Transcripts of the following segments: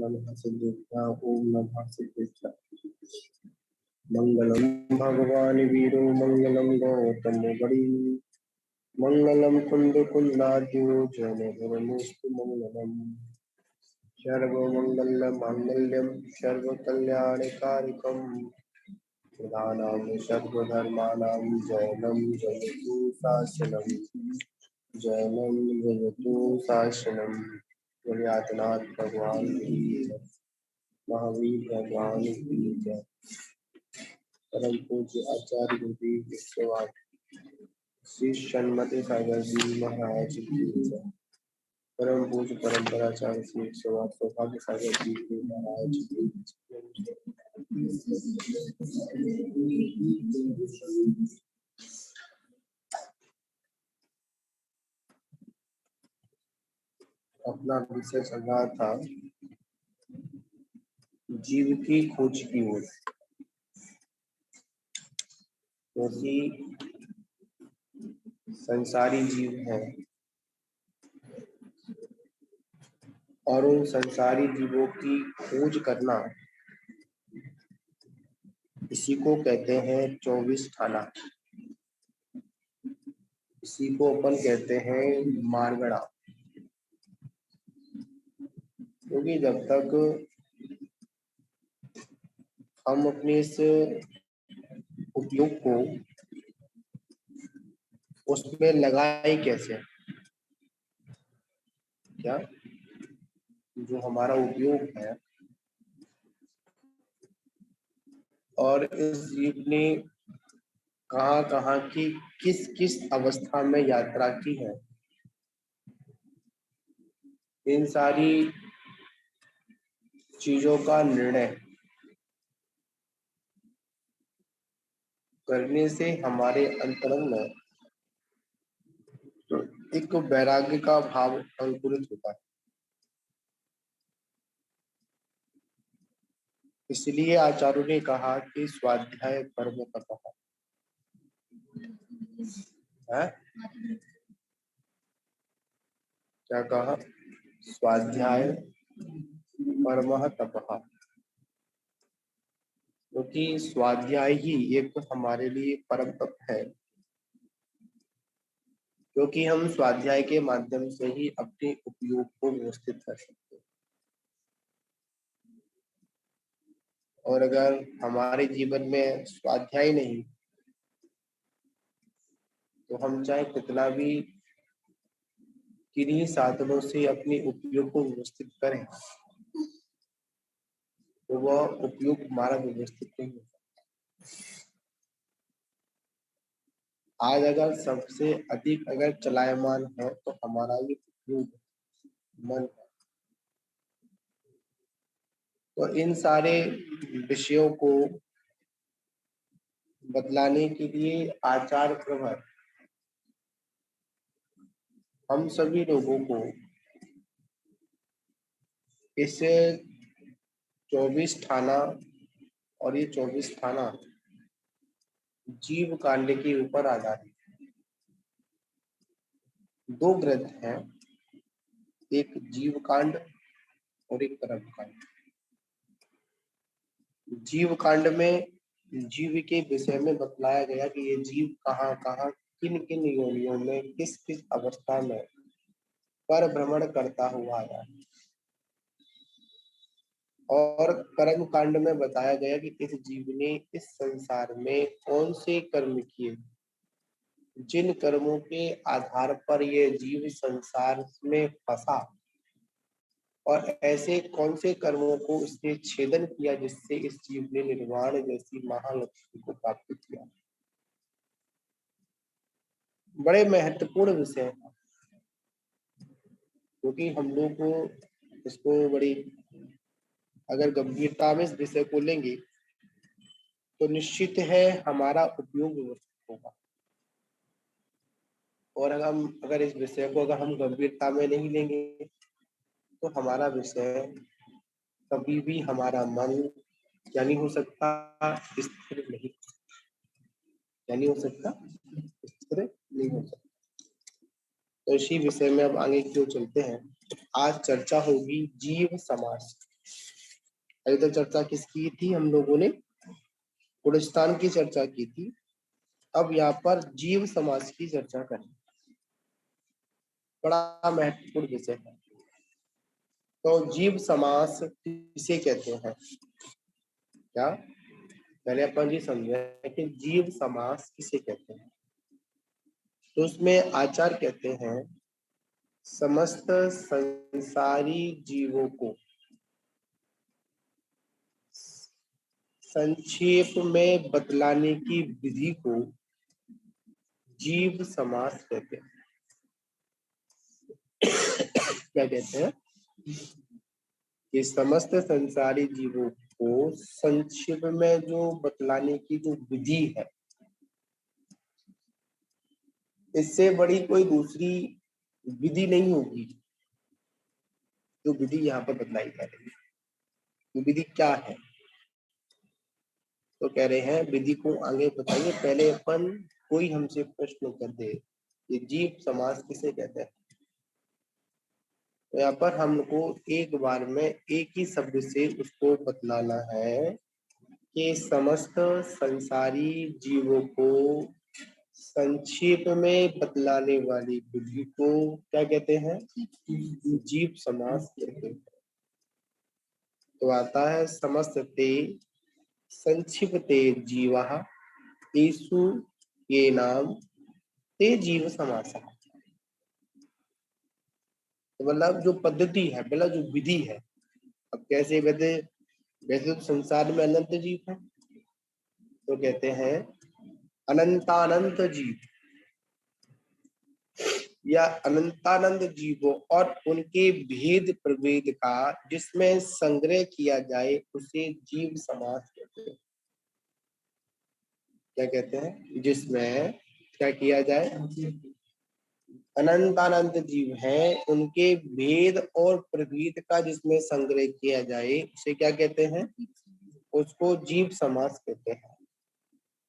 नमः सिद्धेभ्यः ओम नमः सिद्धेभ्यः। मंगलम भगवान वीरो मंगलम गौतम बड़ी मंगलम कुंद कुंदाद्यो जनगणमोस्तु मंगलम सर्वमंगल मांगल्यम सर्वकल्याणकारिकम प्रधानां सर्वधर्माणां जयनं जयतु शासनं जयनं जयतु शासनं। आदिनाथ भगवान की जय, महावीर भगवान की जय। परम पूज्य आचार्य गुरुदेव विश्ववाद श्री सन्मति सागर जी महाराज की जय। परम पूज्य परंपराचार्य श्री विश्ववाद सौभाग्य सागर जी के महाराज की जय। अपना विषय चल रहा था जीव की खोज की ओर, क्योंकि संसारी जीव हैं और उन संसारी जीवों की खोज करना, इसी को कहते हैं 24 खाना। इसी को अपन कहते हैं मारगड़ा। क्योंकि जब तक हम अपने इस उपयोग को उसमें लगाए कैसे, क्या जो हमारा उपयोग है और इस जीव ने कहाँ कहाँ की किस किस अवस्था में यात्रा की है, इन सारी चीजों का निर्णय करने से हमारे अंतरंग में एक वैराग्य का भाव अंकुरित होता है। इसलिए आचार्यों ने कहा कि स्वाध्याय कर्म तपः है। क्या कहा? स्वाध्याय परमः तपः। क्योंकि स्वाध्याय ही एक हमारे लिए परम तप है, क्योंकि हम स्वाध्याय के माध्यम से ही अपने उपयोग को व्यवस्थित कर सकते हैं। और अगर हमारे जीवन में स्वाध्याय नहीं, तो हम चाहे कितना भी किन्हीं साधनों से अपने उपयोग को व्यवस्थित करें, तो वह उपयोग हमारा व्यवस्थित नहीं होता। आज अगर सबसे अधिक अगर चलायमान है तो हमारा ये उपयोग मन है। तो इन सारे विषयों को बदलाने के लिए आचार प्रवर हम सभी लोगों को इस 24 थाना, और ये 24 थाना जीव कांड के ऊपर आधारित दो ग्रंथ हैं, एक जीव कांड और एक कर्म कांड। जीव कांड में जीव के विषय में बतलाया गया कि ये जीव कहाँ कहाँ किन किन योनियों में किस किस अवस्था में पर भ्रमण करता हुआ आया। और कर्म कांड में बताया गया कि इस जीव ने इस संसार में कौन से कर्म किए, जिन कर्मों के आधार पर ये जीव संसार में फंसा, और ऐसे कौन से कर्मों को उसने छेदन किया जिससे इस जीव ने निर्वाण जैसी महालक्ष्मी को प्राप्त किया। बड़े महत्वपूर्ण विषय है, क्योंकि हम लोग को इसको बड़ी अगर गंभीरता में इस विषय को लेंगे तो निश्चित है हमारा उपयोग व्यवस्थित होगा। और अगर इस विषय को अगर हम गंभीरता में नहीं लेंगे तो हमारा विषय कभी भी हमारा मन क्या नहीं हो सकता, स्थिर नहीं, क्या नहीं हो सकता, स्थिर नहीं हो सकता। तो इसी विषय में अब आगे क्यों चलते हैं। आज चर्चा होगी जीव समास। अभी तो चर्चा किसकी थी, हम लोगों ने गुणस्थान की चर्चा की थी। अब यहाँ पर जीव समास की चर्चा करें, बड़ा महत्वपूर्ण विषय है। तो जीव समास किसे कहते हैं, क्या पहले अपन जी समझे कि जीव समास किसे कहते हैं। तो उसमें आचार्य कहते हैं समस्त संसारी जीवों को संक्षेप में बतलाने की विधि को जीव समास कहते हैं। क्या कहते हैं कि समस्त संसारी जीवों को संक्षेप में जो बतलाने की जो विधि है, इससे बड़ी कोई दूसरी विधि नहीं होगी जो विधि यहाँ पर बतलाई जा रही है। वो विधि क्या है, तो कह रहे हैं विधि को आगे बताइए। पहले अपन कोई हमसे प्रश्न कर दे ये जीव समास किसे कहते हैं, तो यहाँ पर हमको एक बार में एक ही शब्द से उसको बतलाना है कि समस्त संसारी जीवों को संक्षेप में बतलाने वाली विधि को क्या कहते हैं, जीव समास कहते हैं। तो आता है समस्त ते संक्षिप्ते जीवः येषु ये नाम ते जीव समासः। तो मतलब जो पद्धति है, मतलब जो विधि है, अब कैसे वैसे वैसे तो संसार में अनंत जीव है, तो कहते हैं अनंतानंत जीव या अनंतानंद जीवों और उनके भेद प्रभेद का जिसमें संग्रह किया जाए उसे जीव समास कहते हैं। क्या कहते हैं, जिसमें क्या किया जाए, अनंतानंत जीव हैं, उनके भेद और प्रभेद का जिसमें संग्रह किया जाए उसे क्या कहते हैं, उसको जीव समास कहते हैं।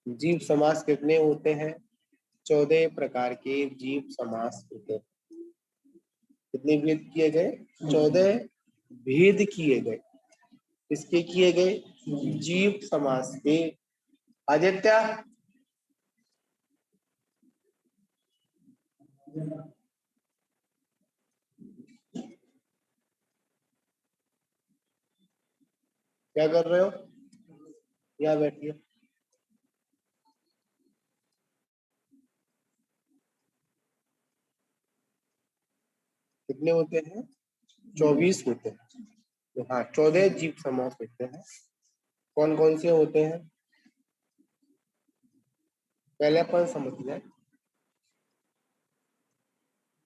जीव समास कितने होते हैं, 14 प्रकार के जीव समास होते हैं। कितने भेद किए गए, 14 भेद किए गए। किसके किए गए, जीव समास के। आदित्य क्या कर रहे हो, यहाँ बैठिए। कितने होते हैं, 24 होते हैं। तो हाँ, 14 जीव समास होते हैं। कौन कौन से होते हैं, पहले अपन समझ लें।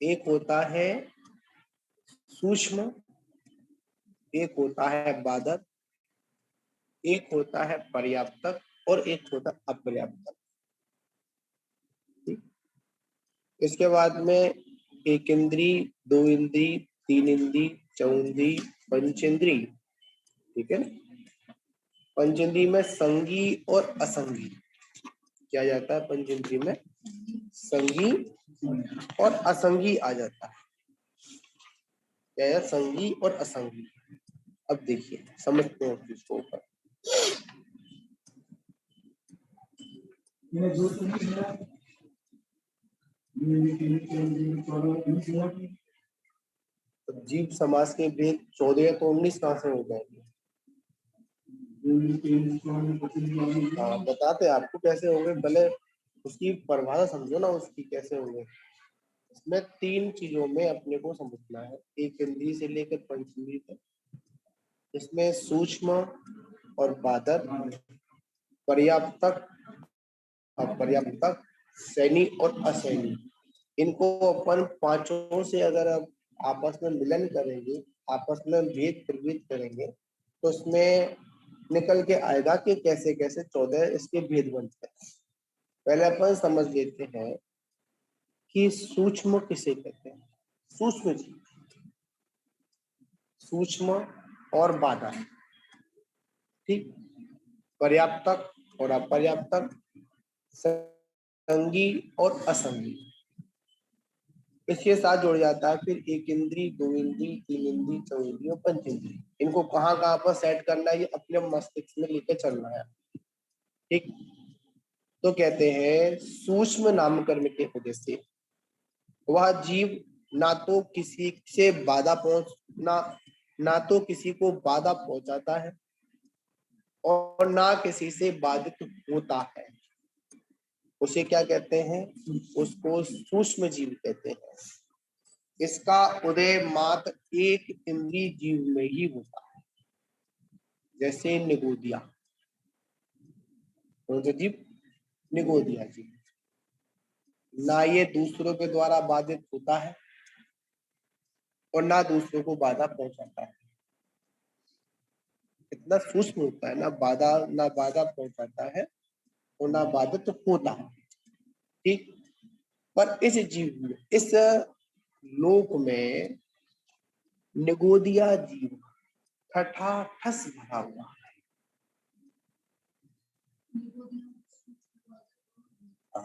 एक होता है सूक्ष्म, एक होता है बादक, एक होता है पर्याप्तक और एक होता है अपर्याप्तक। ठीक, इसके बाद में एक इंद्री, दो इंद्री, तीन इंद्री, चौंद्री, पंचेंद्री। ठीक है ना, पंचेंद्री में संगी और असंगी क्या जाता है, पंचेंद्री में संगी और असंगी आ जाता है। क्या है, संगी और असंगी। अब देखिए समझते हैं इसको ऊपर। तो जीव समास के भेद 14 तो 19 कहाँ से हो जाएंगे, हाँ बताते आपको कैसे होंगे, पहले उसकी परिभाषा समझो ना, उसकी कैसे होंगे। इसमें 3 चीजों में अपने को समझना है, एक इंद्री से लेकर पंचेंद्री तक। इसमें सूक्ष्म और बादक, पर्याप्तक, अपर्याप्तक, सैनी और असैनी, इनको अपन पांचों से अगर आप आपस में मिलन करेंगे, आपस में भेद प्रभेद करेंगे, तो उसमें निकल के आएगा कि कैसे कैसे 14 इसके भेद बनते हैं। पहले अपन समझ लेते हैं कि सूक्ष्म किसे कहते हैं। सूक्ष्म जीव, सूक्ष्म और बाधा, ठीक, पर्याप्तक और अपर्याप्तक, संगी और असंगी। इसके साथ जुड़ जाता है फिर एक इंद्री, दो इंद्री, तीन इंद्री, चौइंद्री और पंच इंद्री। इनको कहाँ कहाँ पर सेट करना है, ये अपने मस्तिष्क में लेकर चलना है। ठीक। तो कहते हैं सूक्ष्म नामकर्म के वजह से वह जीव ना तो किसी से बाधा पहुंचना, ना तो किसी को बाधा पहुंचाता है और ना किसी से बाधित होता है। उसे क्या कहते हैं? उसको सूक्ष्म जीव कहते हैं। इसका उदय मात्र एक इंद्रिय जीव में ही होता है, जैसे निगोदिया। कौन सा जीव? निगोदिया जीव। ना ये दूसरों के द्वारा बाधित होता है और ना दूसरों को बाधा पहुंचाता है। इतना सूक्ष्म होता है, ना बाधा पहुंचाता है और ना बाधित होता है। ठीक। पर इस जीव में, इस लोक में निगोदिया जीव ठठाठस भरा हुआ है।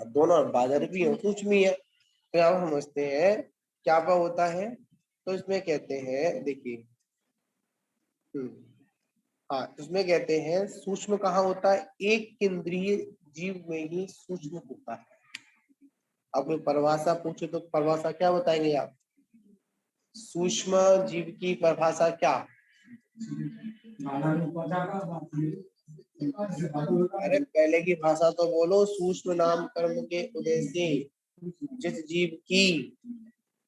दोनों बादर भी है, सूक्ष्म ही है। तो आप समझते हैं क्या क्या होता है। तो इसमें कहते हैं, देखिए, हाँ, इसमें कहते हैं सूक्ष्म कहाँ होता है? एक इंद्रिय जीव में ही सूक्ष्म होता है। अब कोई परिभाषा पूछे तो परिभाषा क्या बताएंगे आप? सूक्ष्म जीव की परिभाषा क्या? अरे पहले की भाषा तो बोलो। सूक्ष्म नाम कर्म के उदय से जिस जीव की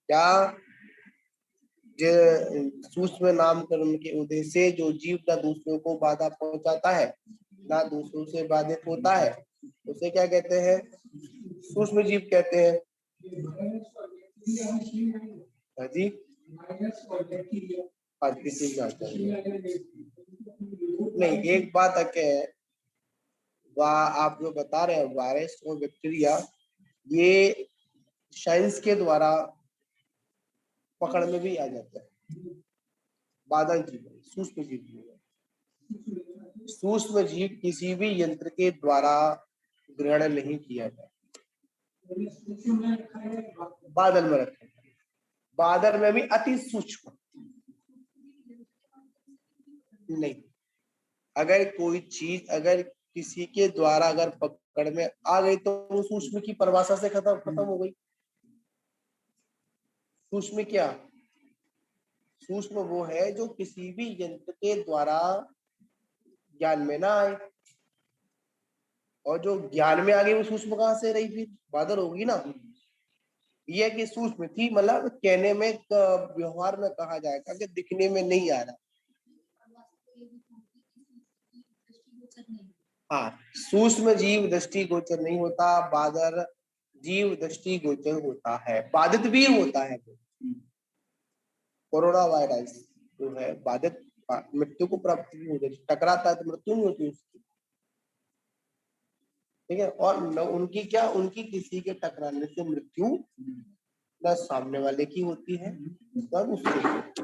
क्या, सूक्ष्म नाम कर्म के उदय से जो जीव ना दूसरों को बाधा पहुंचाता है ना दूसरों से बाधित होता है, उसे क्या कहते हैं? सूक्ष्म जीव कहते हैं। हाँ जी, आज किसी जाता है नहीं। एक बात है, आप जो बता रहे हैं वायरस और बैक्टीरिया, ये साइंस के द्वारा पकड़ में भी आ जाता है। बादल जीव, सूक्ष्म जीव। सूक्ष्म जीव किसी भी यंत्र के द्वारा ग्रहण नहीं किया जाए। बादल में रखे, बादल में भी अति सूक्ष्म नहीं। अगर कोई चीज अगर किसी के द्वारा अगर पकड़ में आ गई तो वो सूक्ष्म की परिभाषा से खत्म हो गई। सूक्ष्म क्या? सूक्ष्म वो है जो किसी भी यंत्र के द्वारा ज्ञान में ना आए, और जो ज्ञान में आ गई वो सूक्ष्म कहाँ से रही? फिर बादल होगी ना। ये कि सूक्ष्म थी, मतलब कहने में, व्यवहार में कहा जाएगा कि दिखने में नहीं आ रहा। हाँ, सूक्ष्म जीव दृष्टि गोचर नहीं होता, बादर जीव दृष्टि गोचर होता है, बाधित भी होता है। कोरोना वायरस जो है बाधित, मृत्यु को प्राप्त भी होती है, टकराता है तो मृत्यु नहीं होती उसकी। ठीक है। और न उनकी क्या, उनकी किसी के टकराने से मृत्यु न सामने वाले की होती है न उसकी।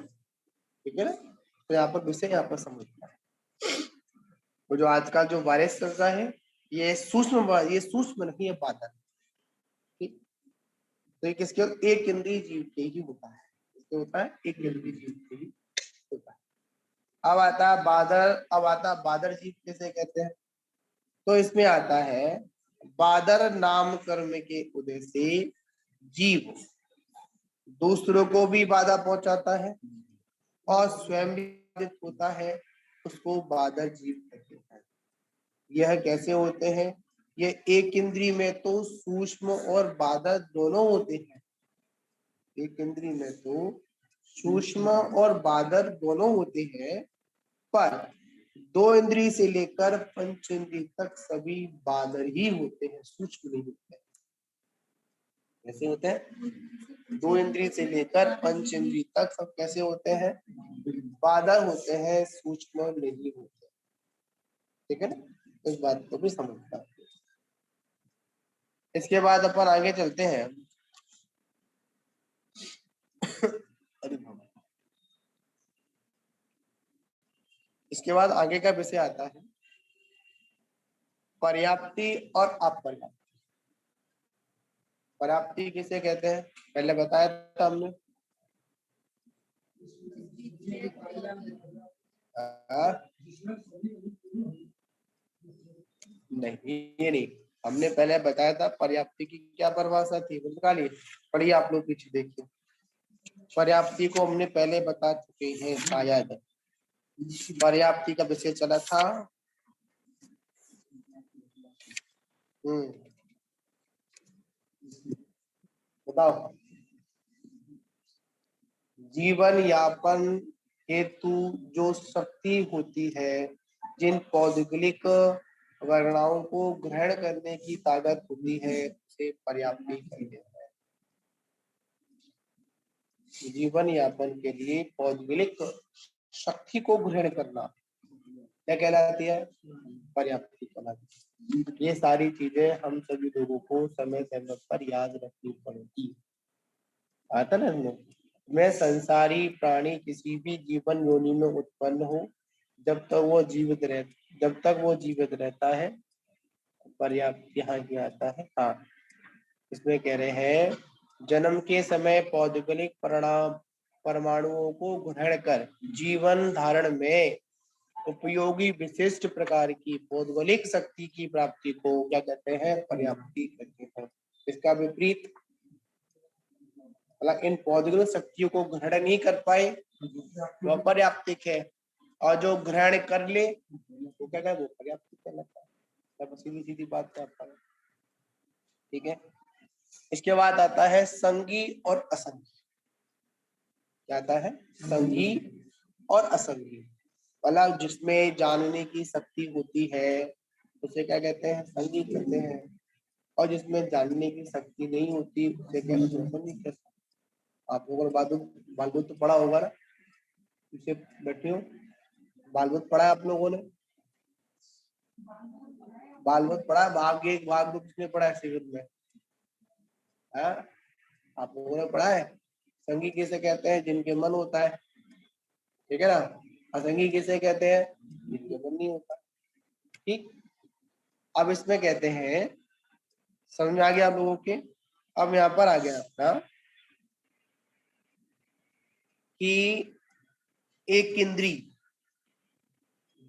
ठीक है ना। तो यहाँ पर विषय यहाँ पर समझना है। वो जो आजकल जो वायरस चल रहा है, ये सूक्ष्म नहीं है, बादल। ठीक। तो ये किसके? एक इंद्रिय जीव के ही होता है। इसके होता है एक इंद्रिय जीव के ही होता है। अब आता है बादल। अब आता है बादल जीव किसे कहते हैं? तो इसमें आता है बादर नाम कर्म के उदय से जीव दूसरों को भी बाधा पहुंचाता है और स्वयं भी बाधित होता है, उसको बादर जीव कहते हैं। यह कैसे होते हैं? यह एक इंद्रिय में तो सूक्ष्म और बादर दोनों होते हैं। एक इंद्रिय में तो सूक्ष्म और बादर दोनों होते हैं, पर दो इंद्रिय से लेकर पंच इंद्रिय तक सभी बादर ही होते हैं, सूक्ष्म नहीं होते हैं। कैसे होते हैं? दो इंद्रिय से लेकर पंच इंद्रिय तक सब कैसे होते हैं? बादर होते हैं, सूक्ष्म नहीं होते। ठीक है ना। इस बात को भी समझता है। इसके बाद अपन आगे चलते हैं। अरे बाबा। इसके बाद आगे का विषय आता है पर्याप्ति और अपर्याप्ति। पर्याप्ति किसे कहते हैं, पहले बताया था हमने। नहीं ये नहीं, हमने पहले बताया था पर्याप्ति की क्या परिभाषा थी, निकालिए पढ़िए आप लोग पीछे देखिए। पर्याप्ति को हमने पहले बता चुके हैं शायद, पर्याप्ति का विषय चला था। बताओ। जीवन यापन हेतु जो शक्ति होती है, जिन भौगोलिक वर्णाओं को ग्रहण करने की ताकत होती है, उसे पर्याप्ति कहते हैं। जीवन यापन के लिए भौगोलिक शक्ति को ग्रहण करना क्या कहलाती है, पर्याप्ति कहलाती है। ये सारी चीजें हम सभी लोगों को समय समय पर याद रखनी पड़ेगी। आता ना मैं संसारी प्राणी किसी भी जीवन योनि में उत्पन्न हो, जब तक वो जीवित रहता है, पर्याप्त यहाँ की आता है। हाँ, इसमें कह रहे हैं जन्म के समय भौगोलिक परमाणुओं को ग्रहण कर जीवन धारण में उपयोगी विशिष्ट प्रकार की भौगोलिक शक्ति की प्राप्ति को क्या कहते हैं, पर्याप्ति कहते हैं। इसका विपरीत मतलब इन भौगोलिक शक्तियों को ग्रहण नहीं कर पाए वह पर्याप्तिक है, और जो ग्रहण कर ले वो क्या है, वो पर्याप्तिक कहलाता है। सब सीधी सीधी बात है आपका, ठीक है। इसके बाद आता है संगी और असंगी। क्या आता है, संगी और असंगी, मतलब जिसमें जानने की शक्ति होती है उसे क्या कहते हैं, संगी कहते हैं, और जिसमें जानने की शक्ति नहीं होती उसे क्या कहते हैं, असंगी कहते हैं। आप लोगों ने बालबुद्ध तो पढ़ा होगा ना, पीछे बैठे हो, बालबुद्ध पढ़ा है आप लोगों ने, बालबुद्ध पढ़ा है, भाग एक भाग दो किसने पढ़ा है शिविर में, है आप लोगों ने पढ़ा है। संगी किसे कहते हैं, जिनके मन होता है, ठीक है ना। असंगी किसे कहते हैं, जिनके मन नहीं होता, ठीक। अब इसमें कहते हैं, समझ में आ गया आप लोगों के। अब यहाँ पर आ गया अपना कि एक इंद्री,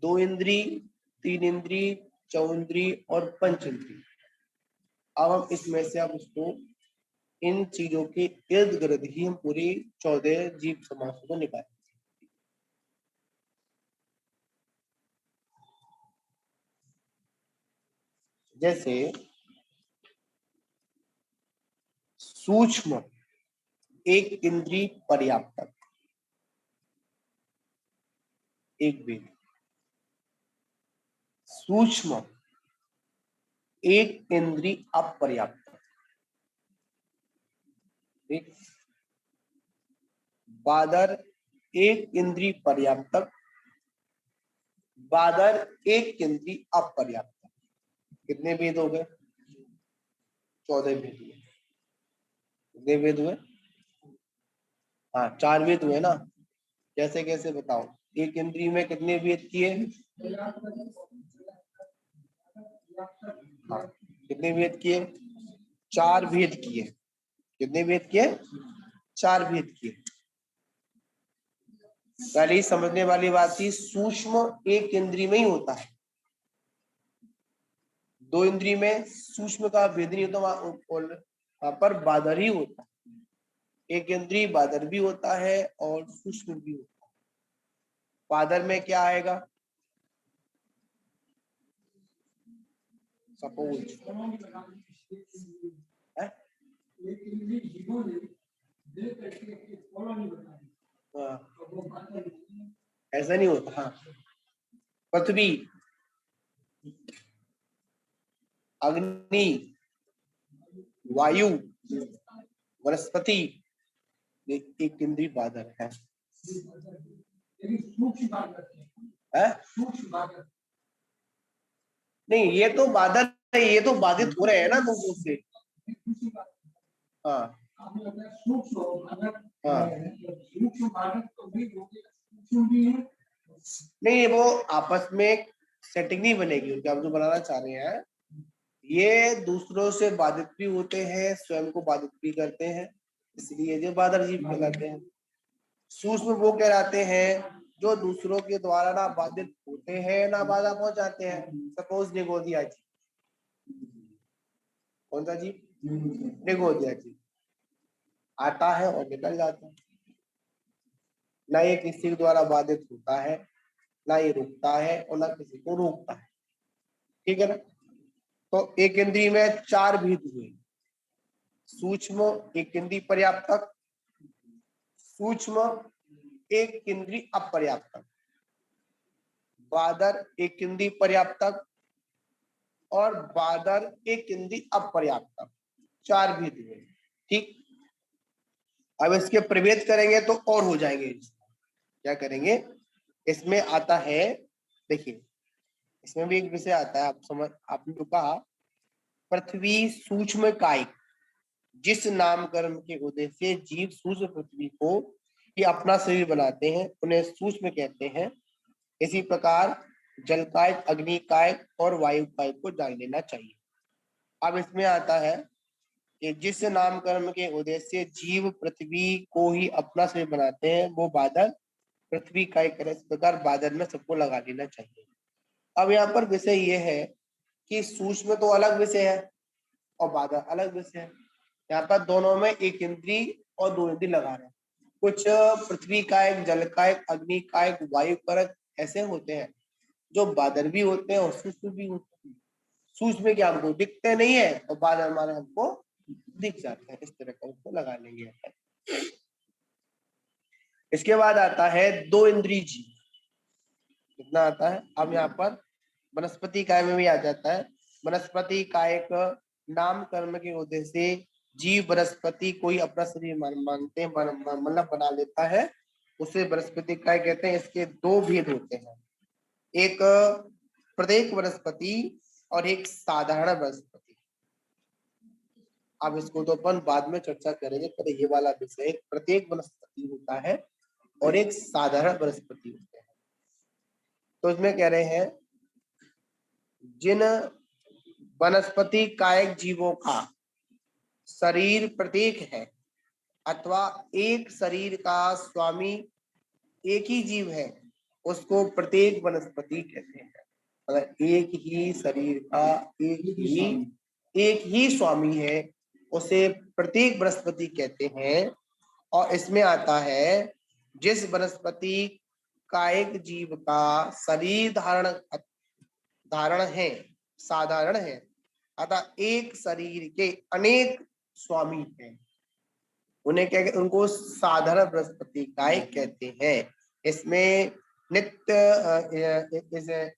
दो इंद्री, तीन इंद्री, चौंद्री और पंच इंद्री। अब हम इसमें से अब उसको इन चीजों के इर्द गिर्द ही हम पूरी 14 जीव समासों को निकालें। जैसे सूक्ष्म एक इंद्री पर्याप्तक, एक वेद। सूक्ष्म एक इंद्री अपर्याप्तक, ठीक। बादर एक इंद्री पर्याप्तक, बादर एक इंद्री अपर्याप्तक। कितने वेद हो गए, 14 वेद हुए। कितने वेद हुए, हाँ 4 वेद हुए ना। कैसे कैसे बताओ, एक इंद्री में कितने वेद किए, हाँ कितने वेद किए, 4 वेद किए। कितने वेद किए, 4 वेद किए। पहले ही समझने वाली बात थी, सूक्ष्म एक इंद्री में ही होता है, 2 इंद्री में सूक्ष्म का भेद नहीं होता, वहां पर बादर ही होता है। एक इंद्री बादर भी होता है और सूक्ष्म भी होता है। बादर में क्या आएगा, सपोज ऐसा नहीं होता। हाँ, पृथ्वी, अग्नि, वायु, वनस्पति, एक इंद्री बादर है। नहीं ये तो बादल है, ये तो बाधित हो रहे हैं ना लोगों से। हाँ हाँ, नहीं वो आपस में सेटिंग नहीं बनेगी उनकी, आप जो बनाना चाह रहे हैं ये दूसरों से बाधित भी होते हैं, स्वयं को बाधित भी करते हैं, इसलिए ये बाधर जीव कहलाते हैं। सूक्ष्म वो कहलाते हैं जो दूसरों के द्वारा ना बाधित होते हैं ना बाधा पहुंचाते हैं। सपोज निगोदिया जी, कौन सा जीव? निगोदिया जी आता है और निकल जाता है, ना ये किसी के द्वारा बाधित होता है, ना ये रुकता है और ना किसी को रोकता है। ठीक है ना? तो एक इंद्रिय में चार भेद हुए, सूक्ष्म, एक इंद्रिय पर्याप्तक, सूक्ष्म एक इंद्रिय अपर्याप्तक, बादर एक इंद्रिय पर्याप्तक और बादर एक इंद्रिय अपर्याप्तक, चार भेद हुए। ठीक, अब इसके प्रभेद करेंगे तो और हो जाएंगे। क्या करेंगे? इसमें आता है, देखिए इसमें भी एक विषय आता है, आप समझ, आपने जो कहा पृथ्वी सूक्ष्म कायिक, जिस नामकरण के उद्देश्य से जीव सूक्ष्म पृथ्वी को ये अपना शरीर बनाते हैं उन्हें सूक्ष्म कहते हैं। इसी प्रकार जल कायिक, अग्नि कायिक और वायु कायिक को जान लेना चाहिए। अब इसमें आता है कि जिस नामकरण के उद्देश्य से जीव पृथ्वी को ही अपना शरीर बनाते हैं वो बादल पृथ्वी कायिक है। इस प्रकार बादल में सबको लगा लेना चाहिए। अब यहाँ पर विषय ये है कि सूक्ष्म तो अलग विषय है और बादल अलग विषय है। यहाँ पर दोनों में एक इंद्री और दो इंद्री लगा रहे हैं। कुछ पृथ्वी कायक, जल कायक, अग्नि कायक, वायु कायक ऐसे होते हैं जो बादल भी होते हैं और सूक्ष्म भी होते हैं। सूक्ष्म क्या हमको दिखते नहीं है और बादल हमारे हमको दिख जाते हैं। इस तरह का उसको लगा लेंगे। इसके बाद आता है दो इंद्रिय जीव, कितना आता है? अब यहाँ पर वनस्पति काय में भी आ जाता है। वनस्पति कायक नाम कर्म के उद्देश्य से जीव वनस्पति कोई अपना शरीर मानते हैं, मतलब बना लेता है, उसे वनस्पति काय कहते हैं। इसके दो भेद होते हैं, एक प्रत्येक वनस्पति और एक साधारण वनस्पति। अब इसको तो अपन बाद में चर्चा करेंगे, पर ये वाला विषय एक प्रत्येक वनस्पति होता है और एक साधारण वनस्पति होते हैं। तो इसमें कह रहे हैं जिन वनस्पति कायक जीवों का शरीर प्रत्येक है अथवा एक शरीर का स्वामी एक ही जीव है उसको प्रत्येक वनस्पति कहते हैं। अगर एक ही शरीर का एक ही स्वामी है उसे प्रत्येक वनस्पति कहते हैं। और इसमें आता है जिस वनस्पति कायिक जीव का शरीर धारण है, साधारण है, अतः एक शरीर के अनेक स्वामी हैं, उन्हें क्या कहते? उनको साधारण वनस्पति कायिक कहते हैं। इसमें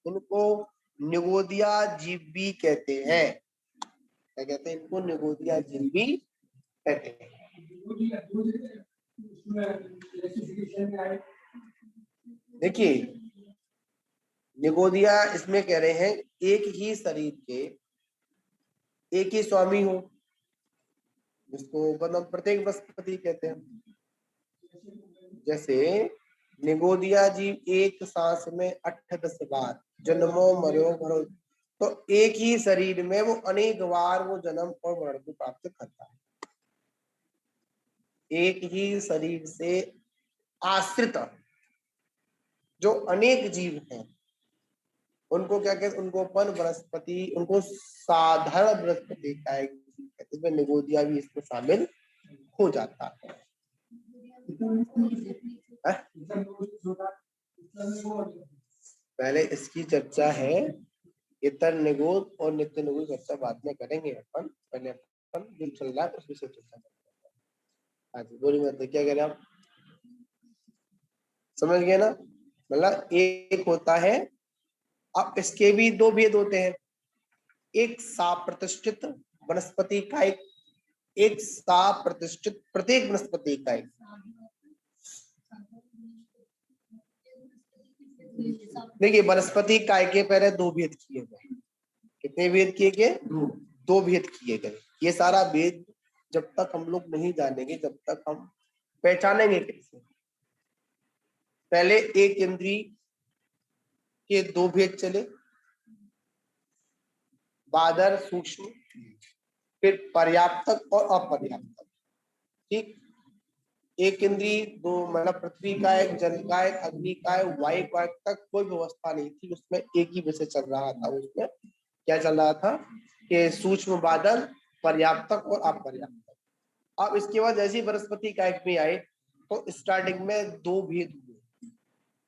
इनको निगोदिया जीव भी कहते हैं। क्या कहते हैं? इनको निगोदिया जीव भी कहते हैं। देखिए निगोदिया इसमें कह रहे हैं एक ही शरीर के एक ही स्वामी हो, जिसको मतलब प्रत्येक वनस्पति कहते हैं। जैसे निगोदिया जीव एक सांस में 8-10 बार जन्मो मरो भरो, तो एक ही शरीर में वो अनेक बार वो जन्म और मरण को प्राप्त करता है। एक ही शरीर से आश्रित जो अनेक जीव हैं उनको क्या कहते? उनको अपन वनस्पति, उनको साधारण वनस्पति कहते हैं। निगोदिया भी इसमें शामिल हो जाता है। पहले इसकी चर्चा है, इतर निगोद और नित्य निगोद चर्चा बाद में करेंगे। अपन पहले अपन जो चल रहा है उस विषय चर्चा करते हैं। हाँ जी बोलिए, मतलब क्या कह रहे हैं आप? समझ गए ना? मतलब एक होता है, अब इसके भी दो भेद होते हैं, एक साप्रतिष्ठित वनस्पति कायिक, एक साप्रतिष्ठित प्रत्येक वनस्पति कायिक। देखिए वनस्पति काय के पहले दो भेद किए गए। कितने भेद किए गए? दो भेद किए गए। ये सारा भेद जब तक हम लोग नहीं जानेंगे, जब तक हम पहचानेंगे कैसे? पहले एक इंद्री के दो भेद चले, बादर सूक्ष्म, फिर पर्याप्तक और अपर्याप्तक। ठीक, एक इंद्री, दो मतलब पृथ्वी का एक, जल का एक, अग्नि का एक, वायु का तक कोई व्यवस्था नहीं थी, उसमें एक ही विषय चल रहा था। उसमें क्या चल रहा था कि सूक्ष्म बादल, पर्याप्तक और अपर्याप्तक। अब इसके बाद जैसे ही बृहस्पति का एक में आए तो स्टार्टिंग में दो भेद हुए,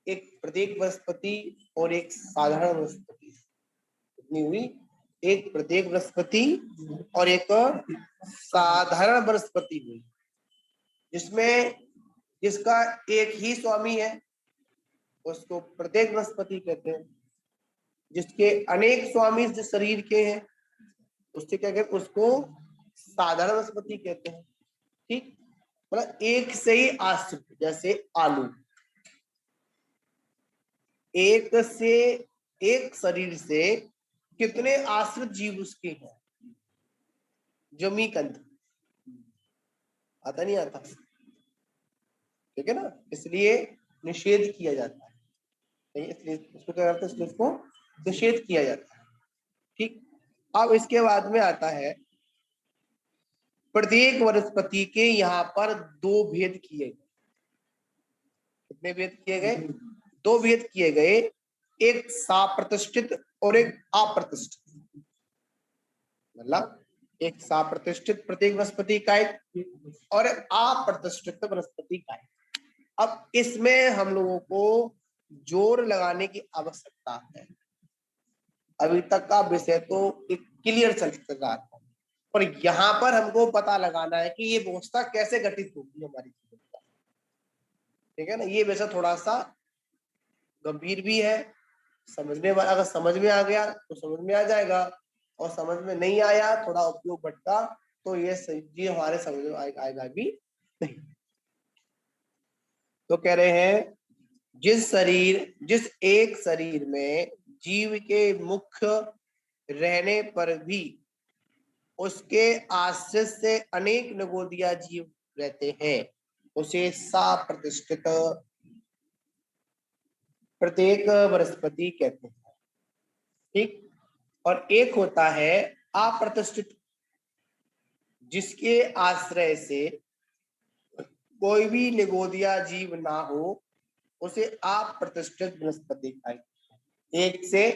एक प्रत्येक बृहस्पति और एक साधारण बृहस्पति। कितनी हुई? एक प्रत्येक बृहस्पति और एक साधारण बृहस्पति हुई, जिसमें जिसका एक ही स्वामी है उसको प्रत्येक बृहस्पति कहते हैं, जिसके अनेक स्वामी जिस शरीर के हैं उससे क्या कहते हैं, उसको साधारण बृहस्पति कहते हैं। ठीक, मतलब एक से ही आश्रित, जैसे आलू, एक से, एक शरीर से कितने आश्रित जीव उसके हैं? जमीकंद आता नहीं आता, ठीक है ना, इसलिए निषेध किया जाता है, इसलिए उसको क्या करते हैं, इसलिए उसको निषेध किया जाता है। ठीक, अब इसके बाद में आता है प्रत्येक वनस्पति के यहाँ पर दो भेद किए गए। कितने भेद किए गए? दो भेद किए गए, एक साप्रतिष्ठित और एक अप्रतिष्ठित। मतलब एक साप्रतिष्ठित प्रत्येक वनस्पति का एक और अप्रतिष्ठित वनस्पति का एक। अब इसमें हम लोगों को जोर लगाने की आवश्यकता है। अभी तक का विषय तो एक क्लियर चल रहा था, पर यहाँ पर हमको पता लगाना है कि ये व्यवस्था कैसे घटित होगी हमारी जीवन में। ठीक है ना, ये वैसे थोड़ा सा गंभीर भी है, समझने वाला अगर समझ में आ गया तो समझ में आ जाएगा, और समझ में नहीं आया, थोड़ा उपयोग भटका, तो ये जी हमारे समझ में आएगा भी नहीं। तो कह रहे हैं जिस एक शरीर में जीव के मुख्य रहने पर भी उसके आश्रित से अनेक नगोदिया जीव रहते हैं, उसे साप्रतिष्ठित प्रत्येक वनस्पति कहते हैं। ठीक, और एक होता है अप्रतिष्ठित, जिसके आश्रय से कोई भी निगोदिया जीव ना हो, उसे अप्रतिष्ठित वनस्पति कहेंगे। एक से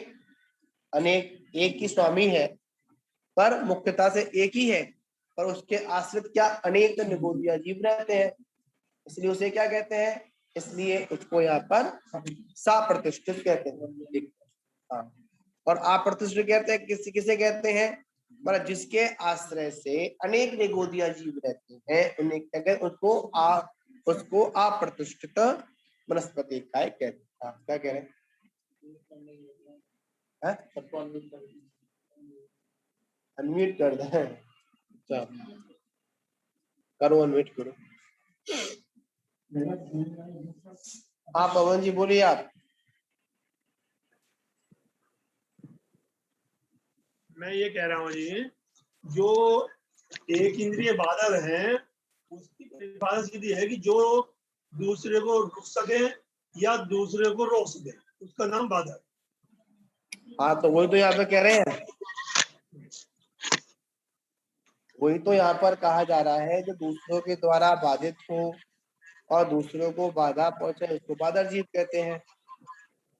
अनेक, एक ही स्वामी है पर मुख्यता से एक ही है, पर उसके आश्रित क्या अनेक निगोदिया जीव रहते हैं, इसलिए उसे क्या कहते हैं, इसलिए उसको यहाँ पर साप्रतिष्ठित कहते हैं। हाँ, और अप्रतिष्ठित कहते हैं किसे किसे कहते हैं, मतलब जिसके आश्रय से अनेक निगोदिया जीव रहते हैं, उन्हें क्या कहते हैं, उसको अप्रतिष्ठित वनस्पति काय कहते हैं। क्या कह रहे हैं? अनम्यूट कर दे, अच्छा करो, अनम्यूट करो। हाँ पवन जी बोलिए आप। मैं ये कह रहा हूँ जी, जो एक इंद्रिय बादल है उसकी परिभाषा सीधी है कि जो दूसरे को रुक सके या दूसरे को रोक सके, उसका नाम बादल। हाँ तो वही तो यहाँ पे कह रहे हैं, वही तो यहाँ पर कहा जा रहा है, जो दूसरों के द्वारा बाधित हो और दूसरों को बाधा पहुंचे उसको बादल जीव कहते हैं,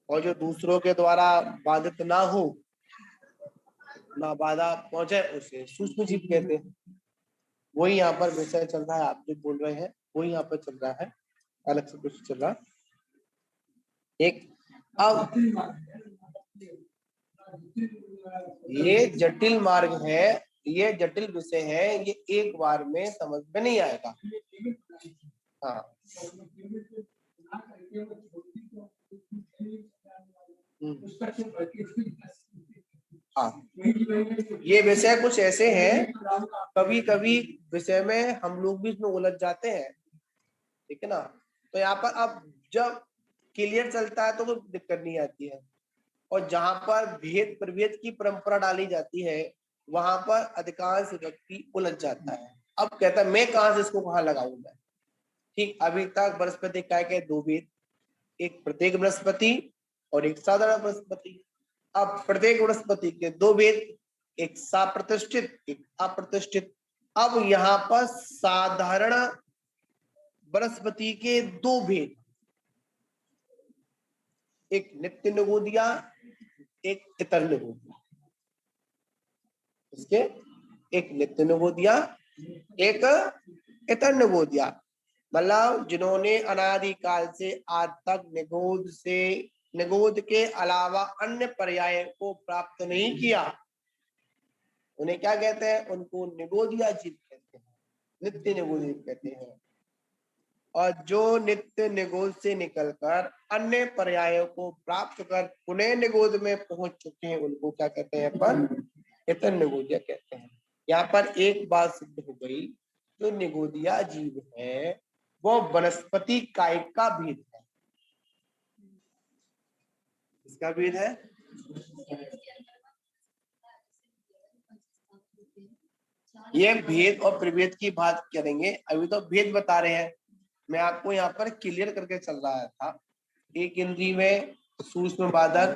और जो दूसरों के द्वारा बाधित ना हो, ना बाधा पहुंचे, उसे सूक्ष्म जीव कहते हैं। वही यहाँ पर विषय चल रहा है, आप जो बोल रहे हैं वही यहाँ पर चल रहा है, अलग से कुछ चल रहा एक। अब ये जटिल मार्ग है, ये जटिल विषय है, ये एक बार में समझ में नहीं आएगा। हाँ हाँ, ये विषय कुछ ऐसे हैं, कभी कभी विषय में हम लोग भी इसमें उलझ जाते हैं। ठीक है ना, तो यहाँ पर अब जब क्लियर चलता है तो कोई दिक्कत नहीं आती है, और जहां पर भेद प्रभेद की परंपरा डाली जाती है वहां पर अधिकांश व्यक्ति उलझ जाता है। अब कहता है मैं कहां से इसको कहां लगाऊं मैं। ठीक, अभी तक वनस्पति काय के दो भेद, एक प्रत्येक वनस्पति और एक साधारण वनस्पति। अब प्रत्येक वनस्पति के दो भेद, एक साप्रतिष्ठित, एक अप्रतिष्ठित। अब यहाँ पर साधारण वनस्पति के दो भेद, एक नित्य निगोदिया, एक इतर निगोदिया। इसके एक नित्य निगोदिया, एक इतर निगोदिया। मतलब जिन्होंने अनादिकाल से आज तक निगोद के अलावा अन्य पर्याय को प्राप्त नहीं किया, उन्हें क्या कहते हैं? उनको निगोदिया जीव कहते हैं, नित्य निगोदी कहते हैं। और जो नित्य निगोद से निकलकर अन्य पर्यायों को प्राप्त कर पुनः निगोद में पहुंच चुके हैं, उनको क्या कहते हैं? अपन इतर निगोदिया कहते हैं। यहाँ पर एक बात सिद्ध हो गई, जो निगोदिया जीव है वो वनस्पति कायिक का भेद है। इसका भेद है। ये भेद और प्रभेद की बात करेंगे, अभी तो भेद बता रहे हैं। मैं आपको यहाँ पर क्लियर करके चल रहा था। एक इंद्रिय में सूक्ष्म बाधक,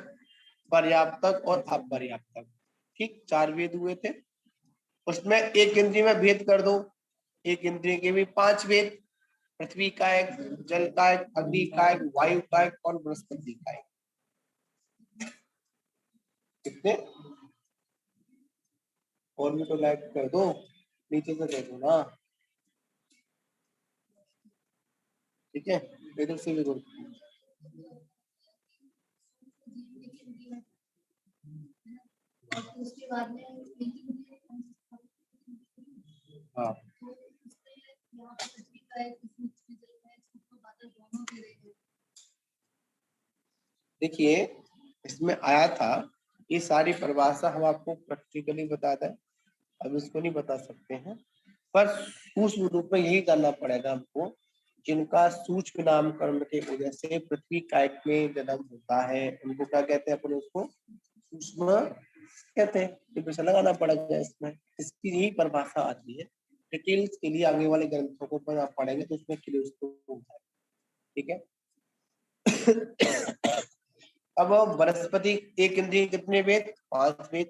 पर्याप्तक और अपर्याप्तक, ठीक 4 भेद हुए थे। उसमें एक इंद्रिय में भेद कर दो, एक इंद्रिय के भी 5 भेद, पृथ्वी कायक, जल कायक, अग्नि कायक, वायु कायक और वनस्पति कायक। कितने? और भी तो लाइक कर दो, नीचे से देखो ना, ठीक है? इधर से भी करो। हाँ, देखिए इसमें आया था, ये सारी परिभाषा हम आपको प्रैक्टिकली बता दें, अब इसको नहीं बता सकते हैं, पर सूक्ष्म रूप में यही करना पड़ेगा हमको। जिनका सूक्ष्म नामकरण के वजह से पृथ्वी कायक में जन्म होता है, उनको क्या कहते हैं? अपन उसको सूक्ष्म कहते हैं। ये पैसा लगाना पड़ेगा इसमें, इसकी यही परिभाषा आती है। डिटेल्स के लिए आगे वाले ग्रंथों को पर आप पढ़ेंगे तो उसमें क्लियर होगा, ठीक है? अब वनस्पति एक इंद्रिय कितने वेद? 5 वेद।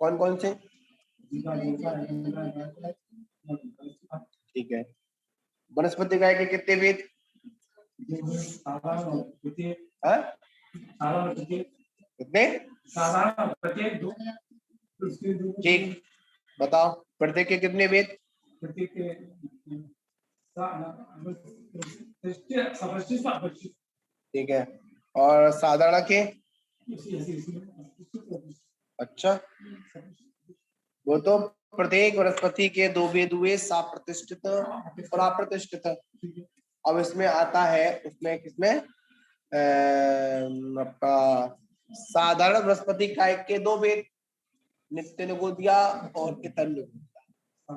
कौन कौन से? ठीक है। वनस्पति काय के कितने वेद? कितने? ठीक, बताओ प्रत्येक के कितने वेद? ठीक है। और साधारण के? अच्छा, वो तो प्रत्येक वनस्पति के 2 वेद हुए, साप्रतिष्ठित और अप्रतिष्ठित। अब इसमें आता है, उसमें किसमें आपका साधारण वनस्पति काय के 2 वेद, नित्य निगोदिया और इतर निगोदिया।